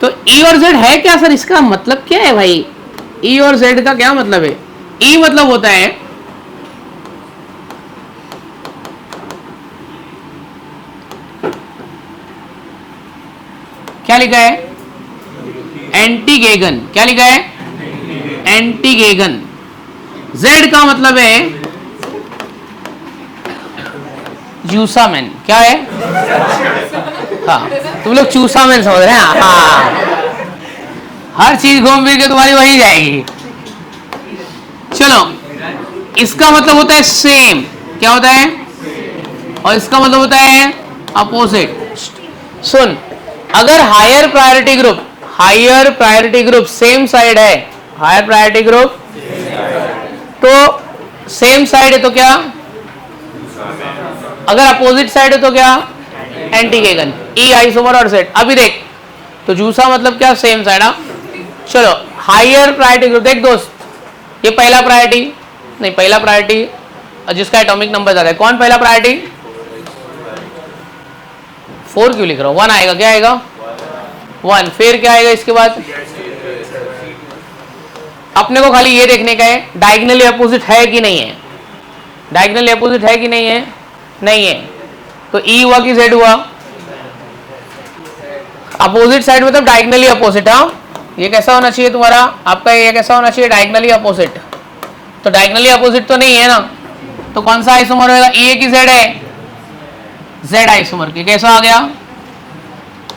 तो E और Z है क्या सर, इसका मतलब क्या है भाई? E और Z का क्या मतलब है? E मतलब होता है क्या लिखा है? एंटी गेगन। क्या लिखा है? एंटी गेगन। Z का मतलब है जूसामैन। क्या है? हाँ, तुम लोग चूसामैन समझ रहे हैं। हाँ, हर चीज घूम फिर के तुम्हारी वही जाएगी। चलो, इसका मतलब होता है सेम। क्या होता है? और इसका मतलब होता है अपोजिट। सुन, अगर higher priority group same side है, हायर प्रायोरिटी ग्रुप तो सेम साइड है तो क्या? अगर अपोजिट साइड है तो क्या? एंटी गेगन। E आइसोमर और Z। अभी देख, तो जूसा मतलब क्या? Same side. चलो, हायर प्रायोरिटी ग्रुप देख दोस्त, ये पहला प्रायोरिटी नहीं, पहला प्रायोरिटी जिसका एटॉमिक नंबर ज्यादा है, कौन पहला प्रायोरिटी? 4 क्यों लिख रहा हूं? 1 आएगा। क्या आएगा? 1। फिर क्या आएगा इसके बाद? अपने को खाली ये देखने का है डायगोनली अपोजिट है कि नहीं है। डायगोनली अपोजिट है कि नहीं है? नहीं है। तो E हुआ कि Z हुआ? अपोजिट साइड मतलब डायगोनली अपोजिट। हाँ, ये कैसा होना चाहिए तुम्हारा? आपका ये कैसा होना चाहिए? Diagonally opposite. तो डायगोनली अपोजिट तो नहीं है ना, तो कौन सा आइसोमर होगा? E है कि Z है? Z आइसोमर की। कैसा आ गया?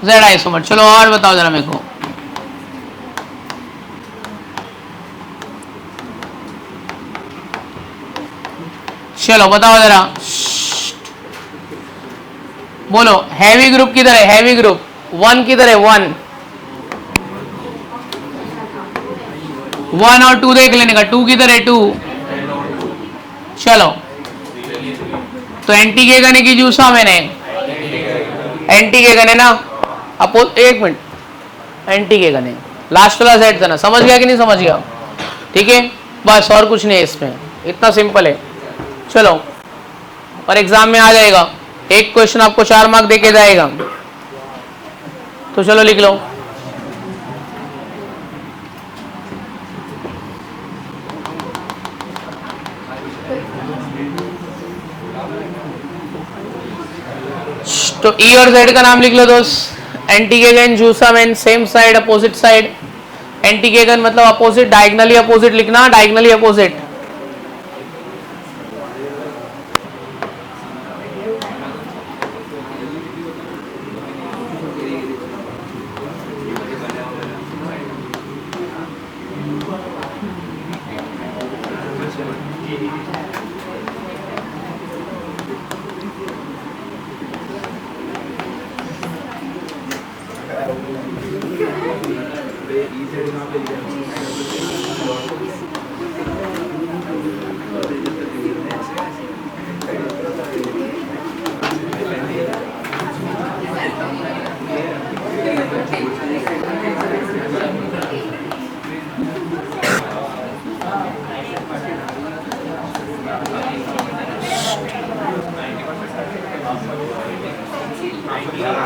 Z isomer. चलो और बताओ जरा मेरे को। चलो बताओ जरा। बोलो हैवी ग्रुप किधर है, हैवी ग्रुप 1 किधर है, 1 1 और 2 देख लेने का, 2 किधर है, 2 चलो तो एंटी के गने की जूसा मैंने एंटी के गने ना अपो एक मिनट एंटी के गने लास्ट वाला सेट था ना, समझ गया कि नहीं समझ गया, ठीक है बस और कुछ नहीं है इसमें, इतना सिंपल है। चलो और एग्जाम में आ जाएगा, एक क्वेश्चन आपको 4 मार्क देके जाएगा, तो चलो लिख लो। तो ई और जेड का नाम लिख लो दोस्त, एंटीगेगन जूसा मैन सेम साइड अपोजिट साइड, एंटीगेगन मतलब अपोजिट, डायगनली अपोजिट लिखना, डायगनली अपोजिट।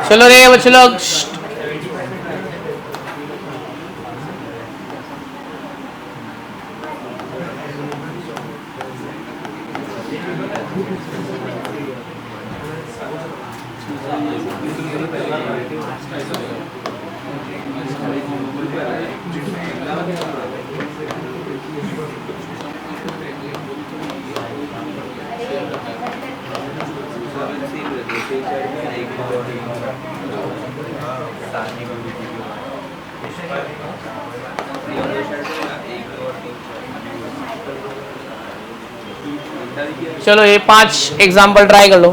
चलो रे बच्चे लोग, चलो ये 5 एग्जाम्पल ट्राई कर लो।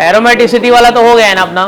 एरोमेटिसिटी वाला तो हो गया है ना अपना।